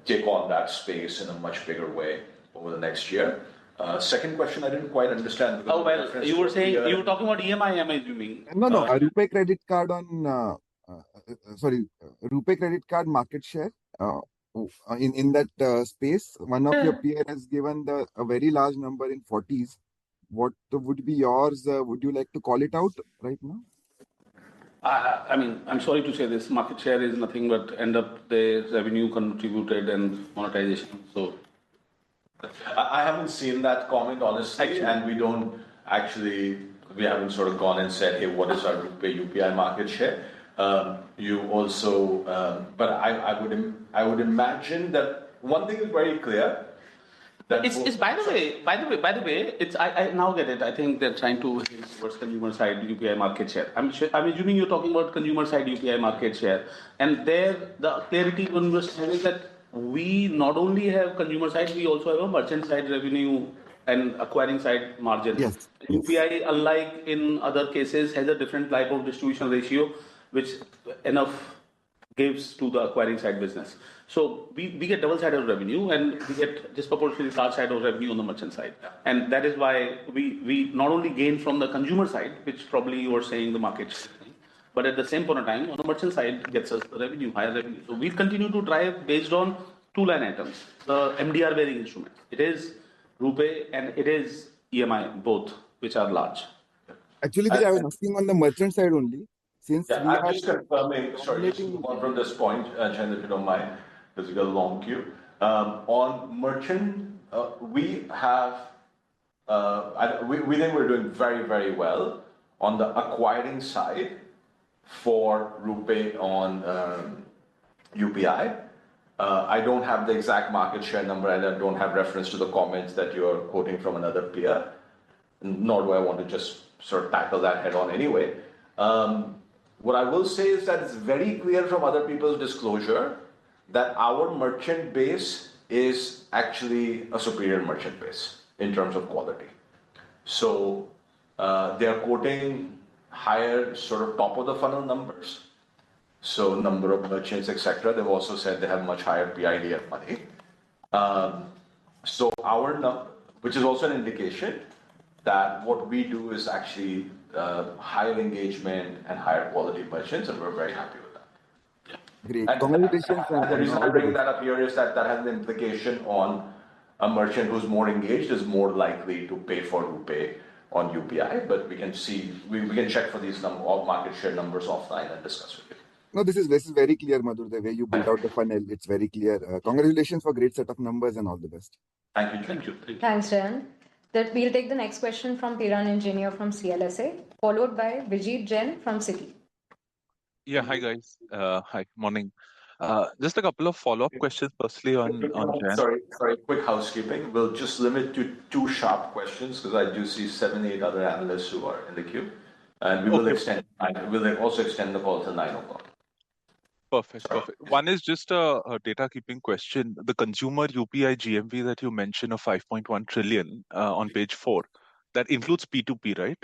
take on that space in a much bigger way over the next year. Second question, I didn't quite understand. Oh, well, you were saying, you were talking about EMI, am I assuming? No, a RuPay credit card on, RuPay credit card market share in that space. One of your peer has given a very large number in 40s. What would be yours? Would you like to call it out right now? I mean, I'm sorry to say this, market share is nothing but end up the revenue contributed and monetization. So I haven't seen that comment, honestly, and we haven't sort of gone and said, hey, what is our RuPay UPI market share? You also, but I would imagine that one thing is very clear. It's by the way, I now get it. I think they're trying to hint towards consumer side UPI market share. I'm assuming you're talking about consumer side UPI market share, and there the clarity one was having that we not only have consumer side, we also have a merchant side revenue and acquiring side margin. Yes. UPI, unlike in other cases, has a different type of distribution ratio, which enough gives to the acquiring side business. So we get double side of revenue, and we get disproportionately large side of revenue on the merchant side. And that is why we not only gain from the consumer side, which probably you were saying the market share, but at the same point of time, on the merchant side, gets us the revenue, higher revenue. So we continue to drive based on two line items, the MDR bearing instrument. It is RuPay and it is EMI, both, which are large. Actually, I was asking on the merchant side only. Since we I'm are just confirming, sorry, just to move on from this point, Chen, if you don't mind, because we've got a long queue. On merchant, we have, we think we're doing very, very well on the acquiring side for RuPay on UPI. I don't have the exact market share number, and I don't have reference to the comments that you're quoting from another peer, nor do I want to just sort of tackle that head on anyway. What I will say is that it's very clear from other people's disclosure that our merchant base is actually a superior merchant base in terms of quality. So they are quoting higher sort of top of the funnel numbers. So number of merchants, etc. They've also said they have much higher PID and money. So which is also an indication that what we do is actually higher engagement and higher quality merchants, and we're very happy with that. Great. And Congratulations. the reason I bring that up here is that has an implication on a merchant who's more engaged is more likely to pay for RuPay on UPI, but we can check for these market share numbers offline and discuss with you. No, this is very clear, Madhur. The way you build out the funnel, it's very clear. Congratulations for great set of numbers and all the best. Thank you. Thank you. Thanks, Jen. We'll take the next question from Piran Engineer from CLSA, followed by Vijit Jain from Citi. Yeah, hi guys. Hi, morning. Just a couple of follow-up questions. Firstly, on Jan. Sorry, quick housekeeping. We'll just limit to 2 sharp questions because I do see 7, 8 other analysts who are in the queue, and we will also extend the call till 9 o'clock. Perfect. One is just a data keeping question. The consumer UPI GMV that you mentioned of 5.1 trillion on page 4, that includes P2P, right?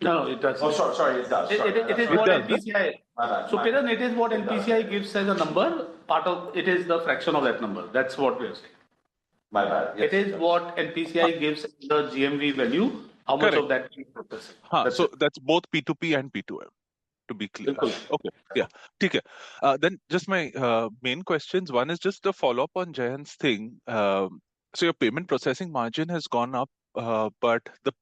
No, it does. Oh, sorry, it does. It is what NPCI. So, Piran, it is what NPCI gives as a number. Part of it is the fraction of that number. That's what we are saying. My bad. Yes, it is what NPCI gives the GMV value. How much of that? So that's both P2P and P2M. To be clear. Okay. Yeah. Okay. Then just my main questions. One is just a follow-up on Jayan's thing. So your payment processing margin has gone up, but the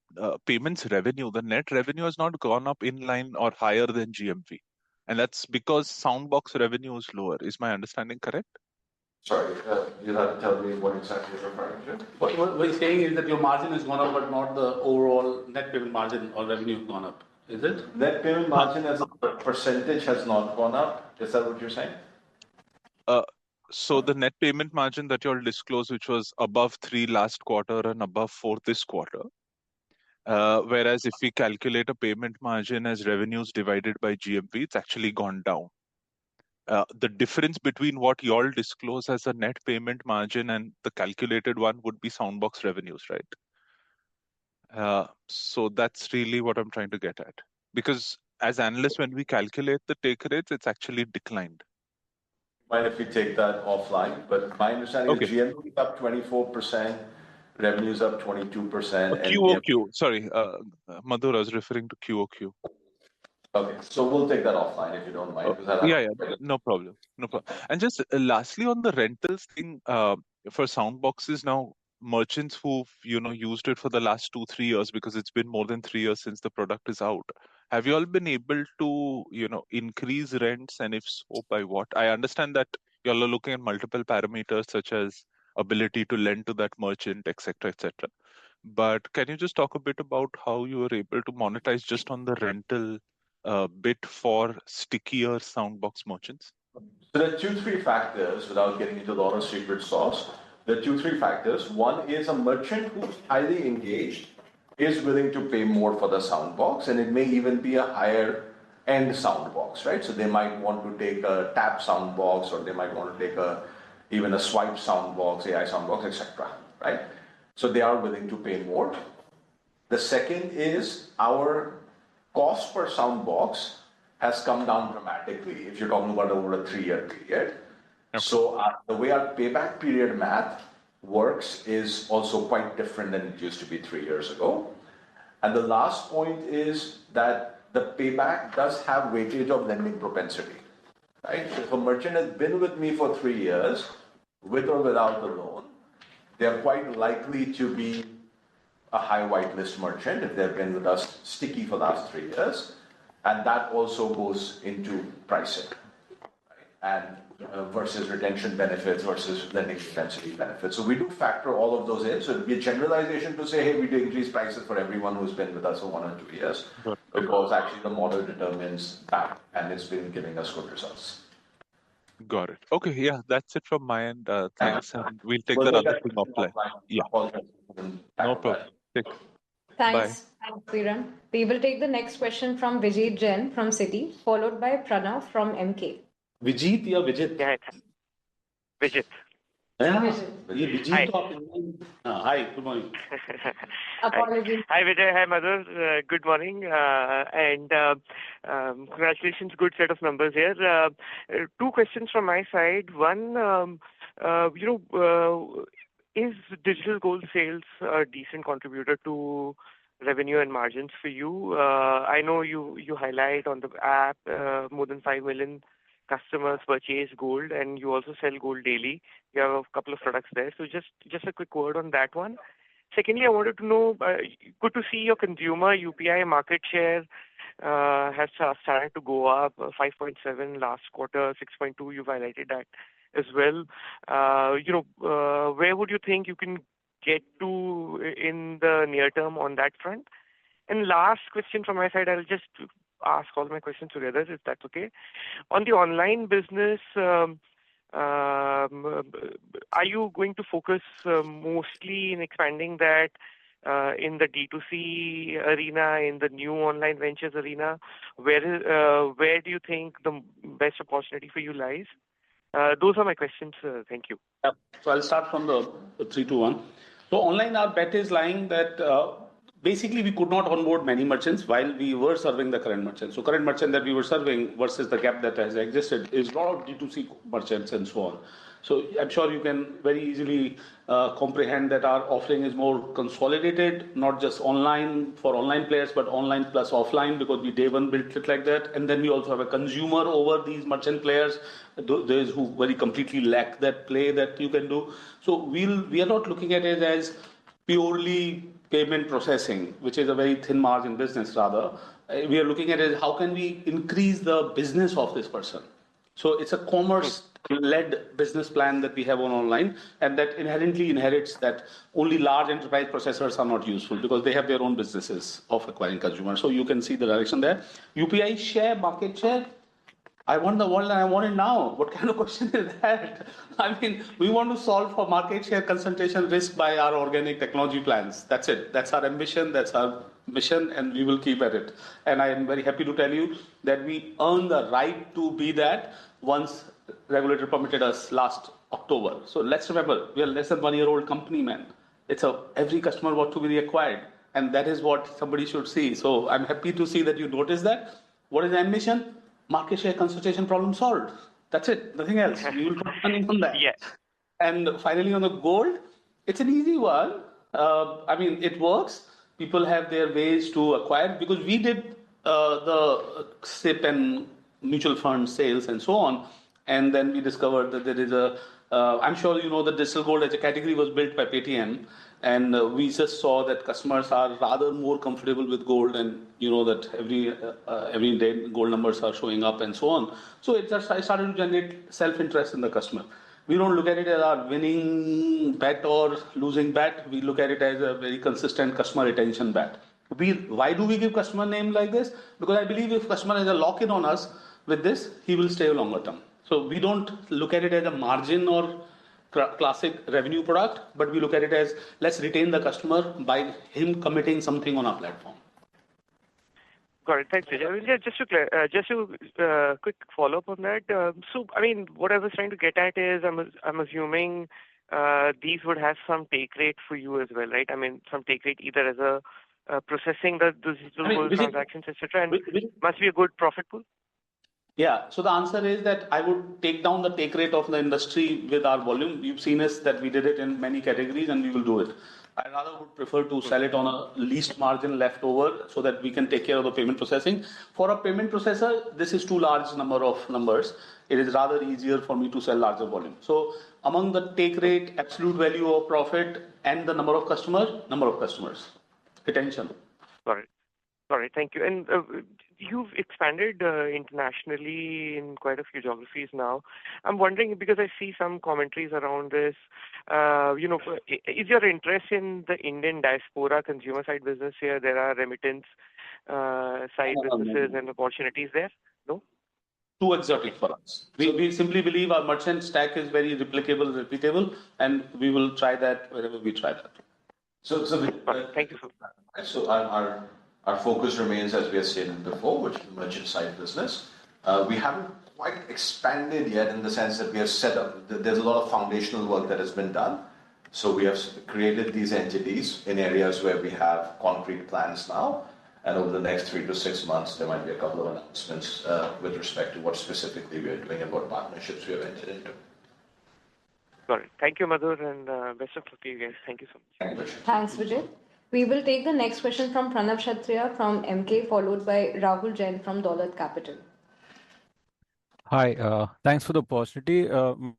payments revenue, the net revenue has not gone up in line or higher than GMV. And that's because Soundbox revenue is lower. Is my understanding correct? Sorry, you'll have to tell me what exactly you're referring to. What we're saying is that your margin has gone up, but not the overall net payment margin or revenue has gone up. Is it? Net payment margin as a percentage has not gone up. Is that what you're saying? So the net payment margin that you all disclosed, which was above 3 last quarter and above 4 this quarter, whereas if we calculate a payment margin as revenues divided by GMV, it's actually gone down. The difference between what you all disclose as a net payment margin and the calculated one would be Soundbox revenues, right? So that's really what I'm trying to get at. Because as analysts, when we calculate the take rates, it's actually declined. Mind if we take that offline? But my understanding is GMV is up 24%, revenues up 22%. QOQ, sorry, Madhur, I was referring to QOQ. Okay, so we'll take that offline if you don't mind. Yeah, no problem. And just lastly on the rentals thing, for Soundboxes now, merchants who've used it for the last 2-3 years, because it's been more than 3 years since the product is out, have you all been able to increase rents, and if so, by what? I understand that you all are looking at multiple parameters such as ability to lend to that merchant, etc., etc. But can you just talk a bit about how you were able to monetize just on the rental bit for stickier Soundbox merchants? So there are 2-3 factors, without getting into a lot of secret sauce. There are 2-3 factors. One is a merchant who's highly engaged is willing to pay more for the Soundbox, and it may even be a higher end Soundbox, right? So they might want to take a tap Soundbox, or they might want to take even a swipe Soundbox, AI Soundbox, etc., right? So they are willing to pay more. The second is our cost per Soundbox has come down dramatically if you're talking about over a 3-year period. Okay. So the way our payback period math works is also quite different than it used to be 3 years ago. And the last point is that the payback does have weightage of lending propensity, right? So if a merchant has been with me for 3 years, with or without the loan, they are quite likely to be a high whitelist merchant if they've been with us sticky for the last 3 years. And that also goes into pricing, right? And versus retention benefits versus lending propensity benefits. So we do factor all of those in. So it'd be a generalization to say, hey, we do increase prices for everyone who's been with us for 1 or 2 years, because actually the model determines that, and it's been giving us good results. Got it. Okay, yeah, that's it from my end. Thanks, and we'll take that other thing offline. Yeah, no problem. Thanks. Bye. Thanks, Viren. We will take the next question from Vijay Jain from Citi, followed by Pranav from MK. Vijit or Vijit? Yeah, Vijit. Yeah. Hi. Hi, good morning. Apologies. Hi, Vijay. Hi, Madhur. Good morning. And congratulations. Good set of numbers here. 2 questions from my side. One, is digital gold sales a decent contributor to revenue and margins for you? I know you highlight on the app more than 5 million customers purchase gold, and you also sell gold daily. You have a couple of products there. So just a quick word on that one. Secondly, I wanted to know, good to see your consumer UPI market share has started to go up, 5.7 last quarter, 6.2, you've highlighted that as well. Where would you think you can get to in the near term on that front? And last question from my side, I'll just ask all my questions together, if that's okay. On the online business, are you going to focus mostly in expanding that in the D2C arena, in the new online ventures arena? Where do you think the best opportunity for you lies? Those are my questions. Thank you. Yeah. So I'll start from the 3 to 1. So online, our bet is lying that basically we could not onboard many merchants while we were serving the current merchants. So current merchant that we were serving versus the gap that has existed is a lot of D2C merchants and so on. So I'm sure you can very easily comprehend that our offering is more consolidated, not just online for online players, but online plus offline, because we day one built it like that. And then we also have a consumer over these merchant players, those who very completely lack that play that you can do. So we are not looking at it as purely payment processing, which is a very thin margin business rather. we are looking at is how can we increase the business of this person. So it's a commerce-led business plan that we have on online, and that inherently inherits that only large enterprise processors are not useful because they have their own businesses of acquiring consumers. So you can see the direction there. UPI share, market share. I want the world and I want it now. What kind of question is that? I mean, we want to solve for market share concentration risk by our organic technology plans. That's it. That's our ambition. That's our mission, and we will keep at it. And I am very happy to tell you that we earned the right to be that once regulator permitted us last October. So let's remember, we are less than 1 year old company, man. Every customer wants to be acquired, and that is what somebody should see. So I'm happy to see that you notice that. What is the ambition? Market share concentration problem solved. That's it. Nothing else. We will put money on that. Yeah. And finally, on the gold, it's an easy one. I mean, it works. People have their ways to acquire because we did the SIP and mutual fund sales and so on. And then we discovered that there is I'm sure you know that digital gold as a category was built by Paytm. And we just saw that customers are rather more comfortable with gold, and you know that every day gold numbers are showing up and so on. So I started to generate self-interest in the customer. We don't look at it as our winning bet or losing bet. We look at it as a very consistent customer retention bet. Why do we give customer name like this? Because I believe if customer has a lock-in on us with this, he will stay longer term. So we don't look at it as a margin or classic revenue product, but we look at it as let's retain the customer by him committing something on our platform. Got it. Thanks, Vijay. Just to quick follow up on that. So, I mean, what I was trying to get at is I'm assuming these would have some take rate for you as well, right? I mean, some take rate either as a processing the digital transactions, etc., and must be a good profit pool. Yeah, so the answer is that I would take down the take rate of the industry with our volume. You've seen us that we did it in many categories and we will do it. I rather would prefer to sell it on a least margin left over so that we can take care of the payment processing. For a payment processor, this is too large number of numbers. It is rather easier for me to sell larger volume. So among the take rate, absolute value of profit and the number of customers, retention. Got it. All right, thank you. And you've expanded internationally in quite a few geographies now. I'm wondering, because I see some commentaries around this, is your interest in the Indian diaspora consumer side business here? There are remittance side businesses and opportunities there? No? Too exotic for us. We simply believe our merchant stack is very repeatable, and we will try that wherever we try that. So thank you for that. So our focus remains, as we have stated before, which is the merchant side business. We haven't quite expanded yet in the sense that we have set up, there's a lot of foundational work that has been done. So we have created these entities in areas where we have concrete plans now. And over the next 3 to 6 months, there might be a couple of announcements with respect to what specifically we are doing and what partnerships we have entered into. Got it. Thank you, Madhur, and best of luck to you guys. Thank you so much. Thanks, Vijay. We will take the next question from Pranav Kshatriya from MK, followed by Rahul Jain from Dolat Capital. Hi, thanks for the opportunity.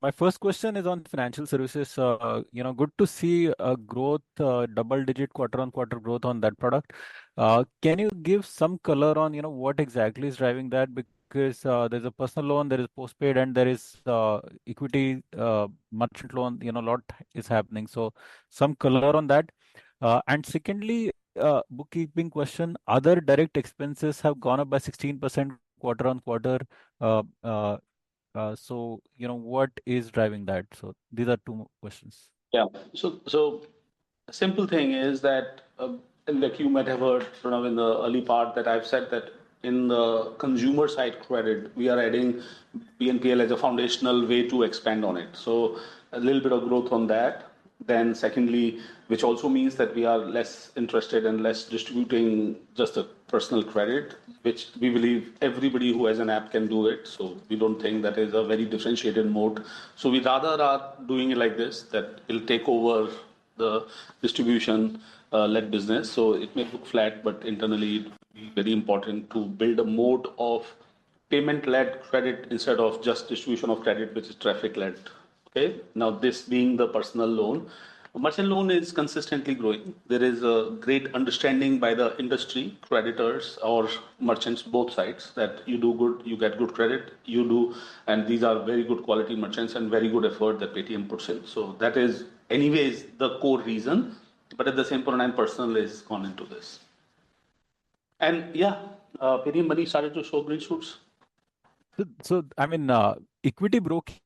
My first question is on financial services. Good to see a growth, double-digit quarter-on-quarter growth on that product. Can you give some color on, what exactly is driving that? Because there's a personal loan, there is postpaid, and there is equity merchant loan. A lot is happening. So some color on that. And secondly, bookkeeping question, other direct expenses have gone up by 16% quarter-on-quarter. So, what is driving that? So these are two questions. Yeah. So a simple thing is that, like you might have heard, Pranav, in the early part that I've said that in the consumer side credit, we are adding BNPL as a foundational way to expand on it. So a little bit of growth on that. Then secondly, which also means that we are less interested and less distributing just a personal credit, which we believe everybody who has an app can do it. So we don't think that is a very differentiated mode. So we rather are doing it like this, that it'll take over the distribution led business. So it may look flat, but internally it will be very important to build a mode of payment led credit instead of just distribution of credit, which is traffic led. Okay. Now, this being the personal loan, Merchant loan is consistently growing. There is a great understanding by the industry, creditors or merchants, both sides, that you do good, you get good credit, you do, and these are very good quality merchants and very good effort that Paytm puts in. So that is, anyways, the core reason. But at the same point, personal is gone into this. And yeah, Paytm Money started to show green shoots. So I mean, equity broking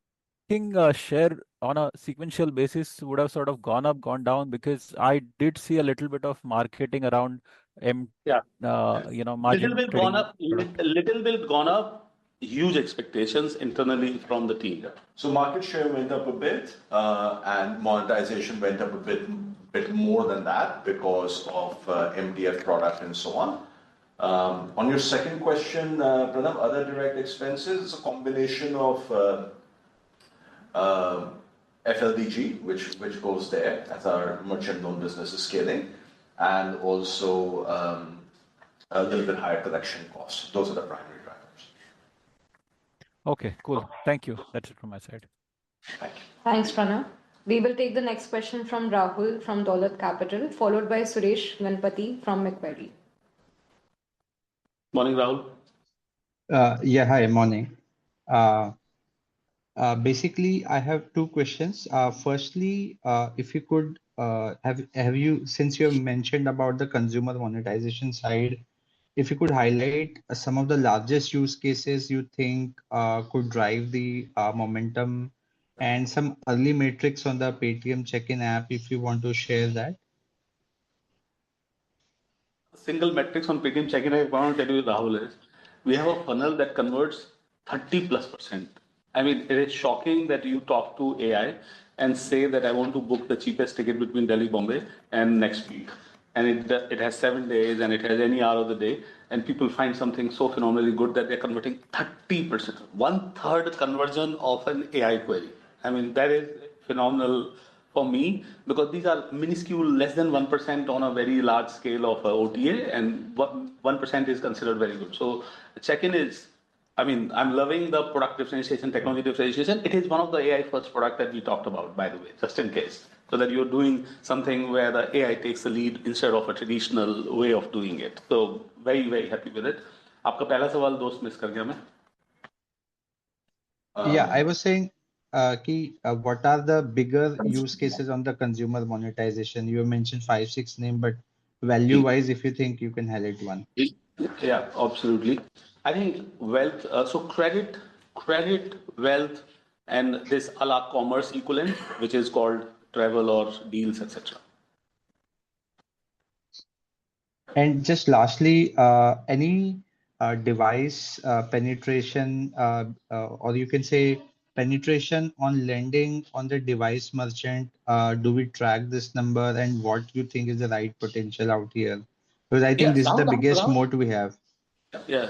share on a sequential basis would have sort of gone up, gone down, because I did see a little bit of marketing around Yeah. margin Little bit gone trading up, product. little bit gone up, huge expectations internally from the team. So market share went up a bit, and monetization went up a bit more than that because of MTF product and so on. On your second question, Pranav, other direct expenses, it's a combination of FLDG, which goes there as our merchant loan business is scaling, and also a little bit higher collection costs. Those are the primary drivers. Okay, cool. Thank you. That's it from my side. Thank you. Thanks, Pranav. We will take the next question from Rahul from Dolat Capital, followed by Suresh Ganpati from Macquarie. Morning, Rahul. Yeah, hi, morning. Basically, I have two questions. Firstly, if you could have you, since you have mentioned about the consumer monetization side, if you could highlight some of the largest use cases you think could drive the momentum, and some early metrics on the Paytm check-in app, if you want to share that. Single metrics on Paytm check-in, I want to tell you, Rahul, is we have a funnel that converts 30+%. I mean, it is shocking that you talk to AI and say that I want to book the cheapest ticket between Delhi, Bombay, and next week. And it has 7 days and it has any hour of the day. And people find something so phenomenally good that they're converting 30%, 1/3 conversion of an AI query. I mean, that is phenomenal for me, because these are minuscule, less than 1% on a very large scale of OTA, and 1% is considered very good. So check-in is, I mean, I'm loving the product differentiation, technology differentiation. It is one of the AI first product that we talked about, by the way, just in case, so that you're doing something where the AI takes the lead instead of a traditional way of doing it. So very, very happy with it. आपका पहला सवाल दोस्त miss कर गया मैं. Yeah, I was saying, what are the bigger use cases on the consumer monetization? You mentioned 5-6 names, but value-wise, if you think you can highlight one. Yeah, absolutely. I think wealth, so credit, wealth, and this a la commerce equivalent, which is called travel or deals, etc. And just lastly, any device penetration, or you can say penetration on lending on the device merchant? Do we track this number, and what you think is the right potential out here? Because I think this is the biggest moat we have. Yeah.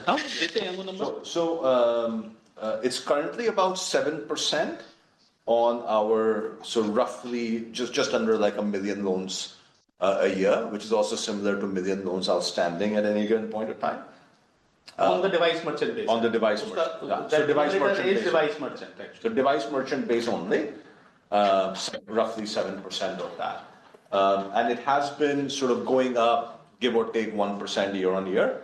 It's currently about 7% on our, so roughly just under like 1 million loans a year, which is also similar to 1 million loans outstanding at any given point of time. On the device merchant base. On the device merchant. Yeah. So device merchant is device merchant, actually. So device merchant base only, roughly 7% of that. And it has been sort of going up, give or take 1% year on year.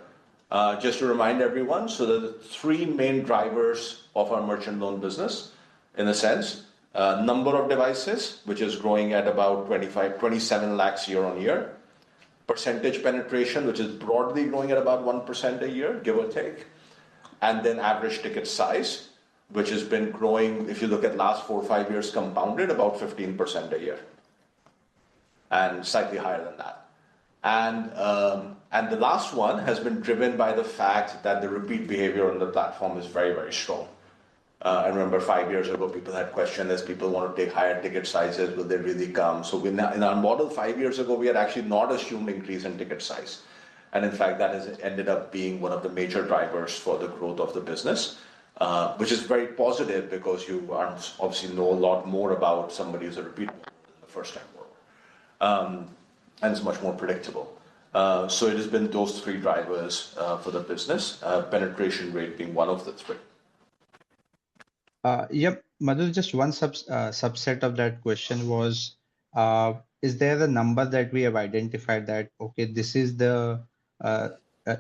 Just to remind everyone, so the three main drivers of our merchant loan business, in a sense, number of devices, which is growing at about 27 lakhs year on year. Percentage penetration, which is broadly growing at about 1% a year, give or take. And then average ticket size, which has been growing, if you look at last 4 or 5 years compounded, about 15% a year. And slightly higher than that. And the last one has been driven by the fact that the repeat behavior on the platform is very, very strong. I remember 5 years ago, people had questioned as people want to take higher ticket sizes, will they really come? So in our model 5 years ago, we had actually not assumed increase in ticket size. And in fact, that has ended up being one of the major drivers for the growth of the business, which is very positive because you obviously know a lot more about somebody who's a repeat borrower than the first time borrower. And it's much more predictable. So it has been those three drivers for the business, penetration rate being one of the three. Yep, Madhu, just one subset of that question was, is there a number that we have identified that, okay, this is the,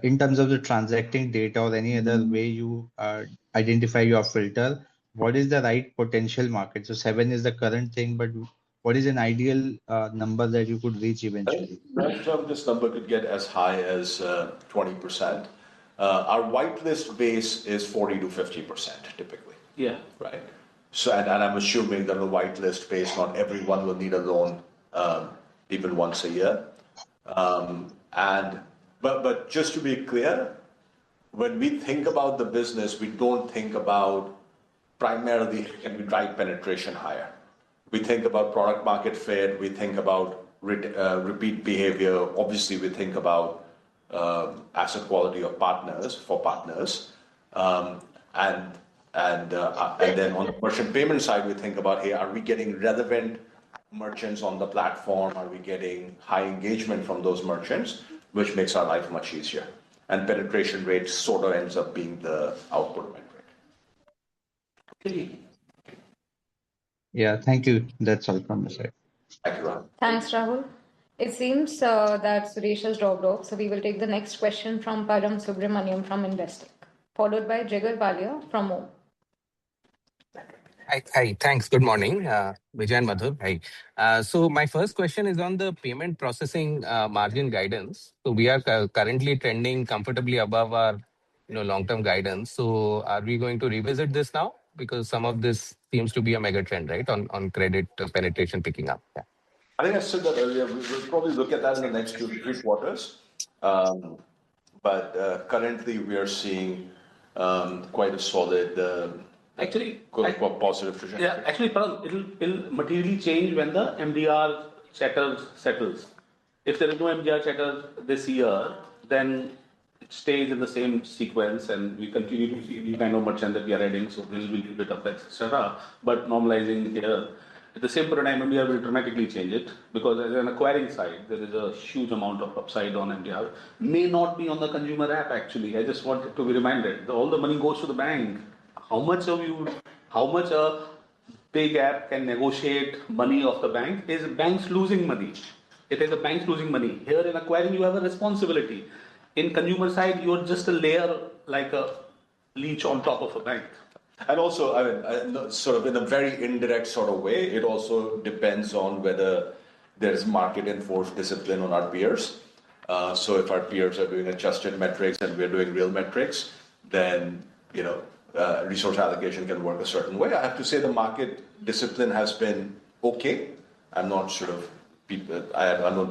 in terms of the transacting data or any other way you identify your filter, what is the right potential market? So 7 is the current thing, but what is an ideal number that you could reach eventually? This number could get as high as 20%. Our whitelist base is 40 to 50% typically. Yeah. Right. So, and I'm assuming that the whitelist base, not everyone will need a loan even once a year. But just to be clear, when we think about the business, we don't think about primarily can we drive penetration higher. We think about product market fit. We think about repeat behavior. Obviously, we think about asset quality of partners, and then on the merchant payment side, we think about, hey, are we getting relevant merchants on the platform? Are we getting high engagement from those merchants, which makes our life much easier? And penetration rate sort of ends up being the output metric. Okay. Yeah, thank you. That's all from my side. Thank you, Rahul. Thanks, Rahul. It seems that Suresh has dropped off, so we will take the next question from Param Subramaniam from Investec, followed by Jigar Valia from Mo. Hi, thanks. Good morning, Vijay and Madhur. Hi. So my first question is on the payment processing margin guidance. So we are currently trending comfortably above our long-term guidance. So are we going to revisit this now? Because some of this seems to be a mega trend, right, on credit penetration picking up. Yeah. I think I said that earlier. We'll probably look at that in the next 2 to 3 quarters. But currently, we are seeing quite a solid, positive trajectory. Yeah, actually, it'll materially change when the MDR settles. If there is no MDR chatter this year, then it stays in the same sequence, and we continue to see the kind of merchant that we are adding. So we'll do a bit of that, etc. But normalizing here. At the same point in time, MDR will dramatically change it because as an acquiring side, there is a huge amount of upside on MDR. May not be on the consumer app, actually. I just want to be reminded. All the money goes to the bank. How much a big app can negotiate money of the bank is banks losing money. It is the banks losing money. Here in acquiring, you have a responsibility. In consumer side, you're just a layer like a leech on top of a bank. And also, I mean, sort of in a very indirect sort of way, it also depends on whether there's market enforced discipline on our peers. So if our peers are doing adjusted metrics and we're doing real metrics, then resource allocation can work a certain way. I have to say the market discipline has been okay. I don't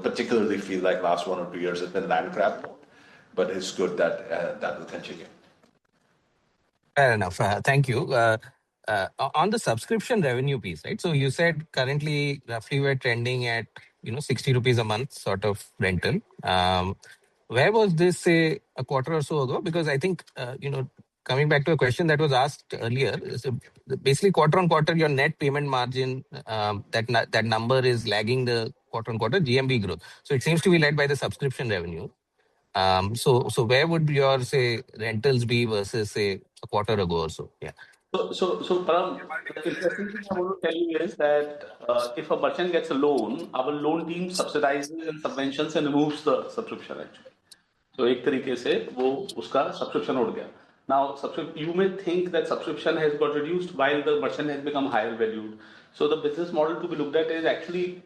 particularly feel like last 1 or 2 years has been land grab mode, but it's good that that will continue. Fair enough. Thank you. On the subscription revenue piece, right? So you said currently roughly we're trending at 60 rupees a month sort of rental. Where was this, say, a quarter or so ago? Because I think coming back to a question that was asked earlier, so basically quarter on quarter, your net payment margin, that number is lagging the quarter on quarter GMV growth. So it seems to be led by the subscription revenue. So where would your, say, rentals be versus, say, a quarter ago or so? Yeah. So Param, the interesting thing I want to tell you is that if a merchant gets a loan, our loan team subsidizes and subventions and removes the subscription actually. So एक तरीके से वो उसका subscription उड़ गया. Now, you may think that subscription has got reduced while the merchant has become higher valued. So the business model to be looked at is actually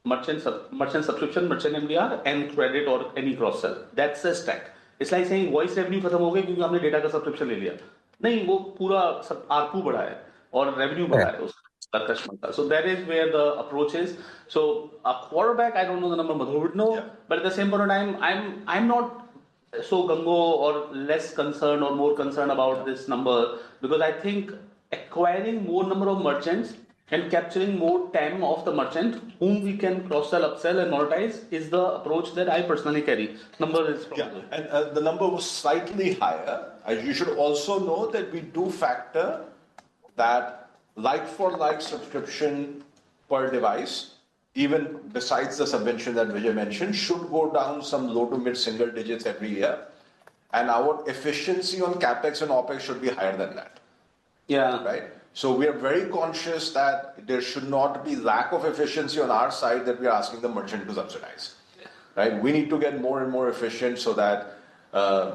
merchant subscription, merchant MDR, and credit or any cross sell. That's the stack. It's like saying voice revenue खत्म हो गया क्योंकि हमने data का subscription ले लिया. नहीं, वो पूरा ARPU बढ़ा है और revenue बढ़ा है उसका customer का. So that is where the approach is. So a quarter back, I don't know the number, Madhur would know, but at the same point in time, I'm not so gung-ho or less concerned or more concerned about this number because I think acquiring more number of merchants and capturing more TAM of the merchant whom we can cross-sell, upsell and monetize is the approach that I personally carry. Number is probably. Yeah, and the number was slightly higher. You should also know that we do factor that like-for-like subscription per device, even besides the subvention that Vijay mentioned, should go down some low to mid single digits every year. And our efficiency on CapEx and OpEx should be higher than that. Yeah. Right? So we are very conscious that there should not be lack of efficiency on our side that we are asking the merchant to subsidize. Right? We need to get more and more efficient so that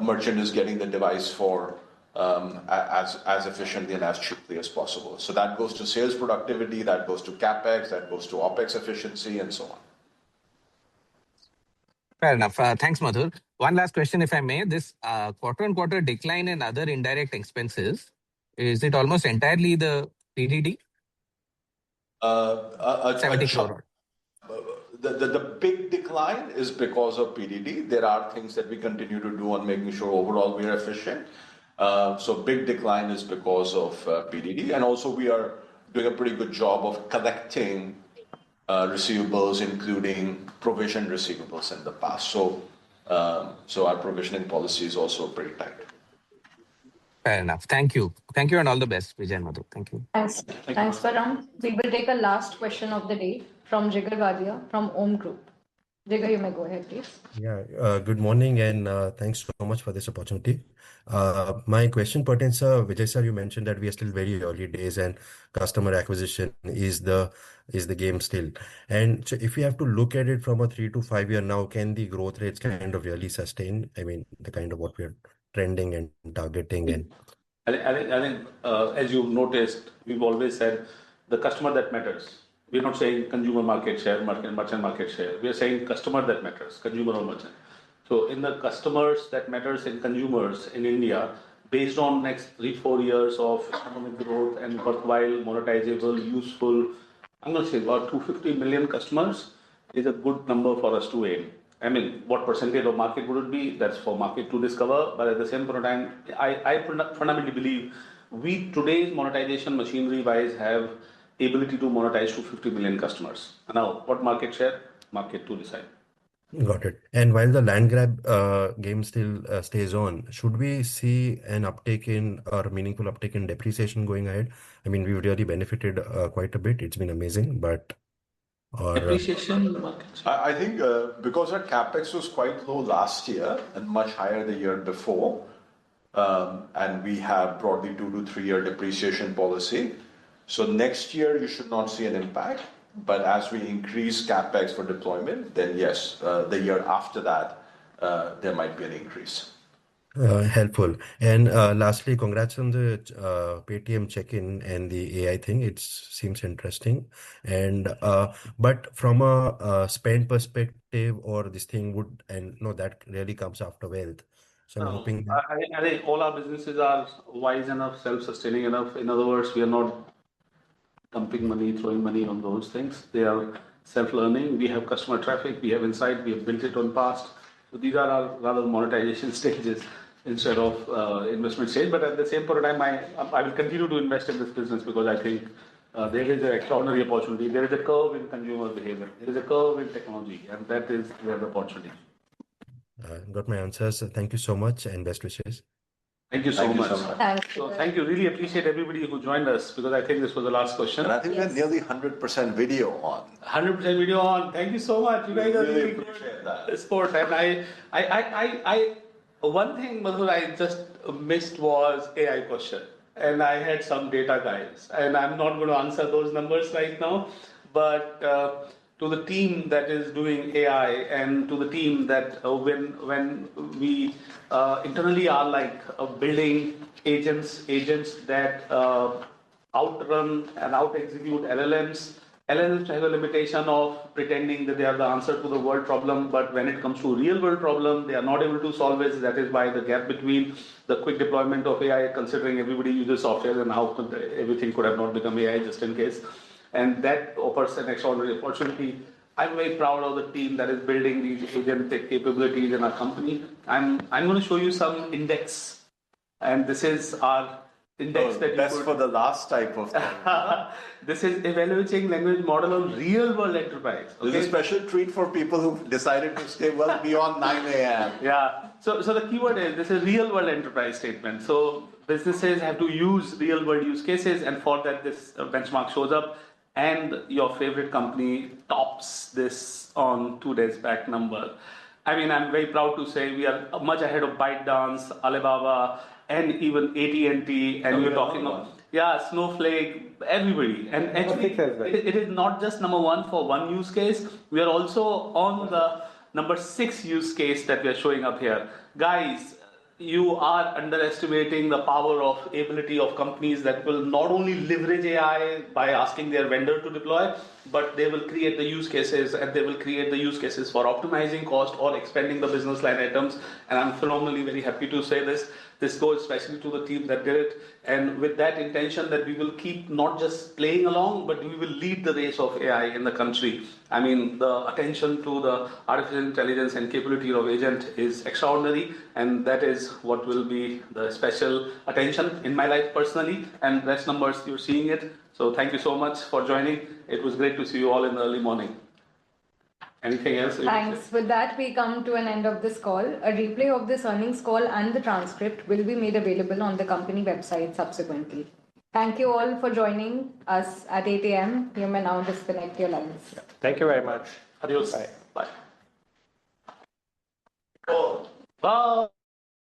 merchant is getting the device for as efficiently and as cheaply as possible. So that goes to sales productivity, that goes to CapEx, that goes to OpEx efficiency, and so on. Fair enough. Thanks, Madhur. One last question, if I may. This quarter-on-quarter decline in other indirect expenses, is it almost entirely the PDD? 70 crore. The big decline is because of PDD. There are things that we continue to do on making sure overall we are efficient. So big decline is because of PDD. And also we are doing a pretty good job of collecting receivables, including provision receivables in the past. So our provisioning policy is also pretty tight. Fair enough. Thank you. Thank you and all the best, Vijay and Madhur. Thank you. Thanks. Thanks, Param. We will take a last question of the day from Jigar Vadia from Om Group. Jigar, you may go ahead, please. Yeah, good morning and thanks so much for this opportunity. My question pertains, Vijay sir, you mentioned that we are still very early days and customer acquisition is the game still. And so if we have to look at it from a 3 to 5 year now, can the growth rates kind of really sustain? I mean, the kind of what we're trending and targeting and. I think as you've noticed, we've always said the customer that matters. We're not saying consumer market share, merchant market share. We are saying customer that matters, consumer or merchant. So in the customers that matters in consumers in India, based on next 3-4 years of economic growth and worthwhile, monetizable, useful, I'm going to say about 250 million customers is a good number for us to aim. I mean, what percentage of market would it be? That's for market to discover. But at the same point of time, I fundamentally believe we today's monetization machinery wise have ability to monetize to 50 million customers. Now, what market share? Market to decide. Got it. And while the land grab game still stays on, should we see an uptake in or meaningful uptake in depreciation going ahead? I mean, we've really benefited quite a bit. It's been amazing, but depreciation market. I think because our capex was quite low last year and much higher the year before, and we have broadly 2 to 3 year depreciation policy. So next year you should not see an impact. But as we increase capex for deployment, then yes, the year after that, there might be an increase. Helpful. And lastly, congrats on the Paytm check-in and the AI thing. It seems interesting. And but from a spend perspective, or this thing would, and no, that really comes after wealth. So I'm hoping that I think all our businesses are wise enough, self-sustaining enough. In other words, we are not dumping money, throwing money on those things. They are self-learning. We have customer traffic, we have insight, we have built it on past. So these are our rather monetization stages instead of investment stage. But at the same point of time, I will continue to invest in this business because I think there is an extraordinary opportunity. There is a curve in consumer behavior. There is a curve in technology, and that is where the opportunity. Got my answers. Thank you so much and best wishes. Thank you so much. Thanks. So thank you. Really appreciate everybody who joined us because I think this was the last question. And I think we had nearly 100% video on. 100% video on. Thank you so much. You guys are really appreciate that. Sport. And I one thing, Madhur, I just missed was AI question. And I had some data guys. And I'm not going to answer those numbers right now. But to the team that is doing AI and to the team that when we internally are like building agents that outrun and out-execute LLMs. LLMs have a limitation of pretending that they are the answer to the world problem, but when it comes to real world problem, they are not able to solve it. That is why the gap between the quick deployment of AI, considering everybody uses software and how everything could have not become AI just in case. And that offers an extraordinary opportunity. I'm very proud of the team that is building these agentic capabilities in our company. I'm going to show you some index. And this is our index that that's for the last type of thing. This is evaluating language model on real world enterprise. Okay? This is a special treat for people who decided to stay well beyond 9 a.m. Yeah. So the keyword is this is real world enterprise statement. So businesses have to use real world use cases, and for that this benchmark shows up. And your favorite company tops this on 2 days back number. I mean, I'm very proud to say we are much ahead of ByteDance, Alibaba, and even AT&T. And we're talking of Yeah, Snowflake, everybody. And actually, it is not just number one for one use case. We are also on the number 6 use case that we are showing up here. Guys, you are underestimating the power of ability of companies that will not only leverage AI by asking their vendor to deploy, but they will create the use cases, and they will create the use cases for optimizing cost or expanding the business line items. And I'm phenomenally very happy to say this. This goes especially to the team that did it, and with that intention that we will keep not just playing along, but we will lead the race of AI in the country. I mean, the attention to the artificial intelligence and capability of agent is extraordinary, and that is what will be the special attention in my life personally, and that's numbers, you're seeing it. So thank you so much for joining. It was great to see you all in the early morning. Anything else? Thanks. With that, we come to an end of this call. A replay of this earnings call and the transcript will be made available on the company website subsequently. Thank you all for joining us at 8 a.m. You may now disconnect your lines. Thank you very much. Adios. Bye. Bye. Bye.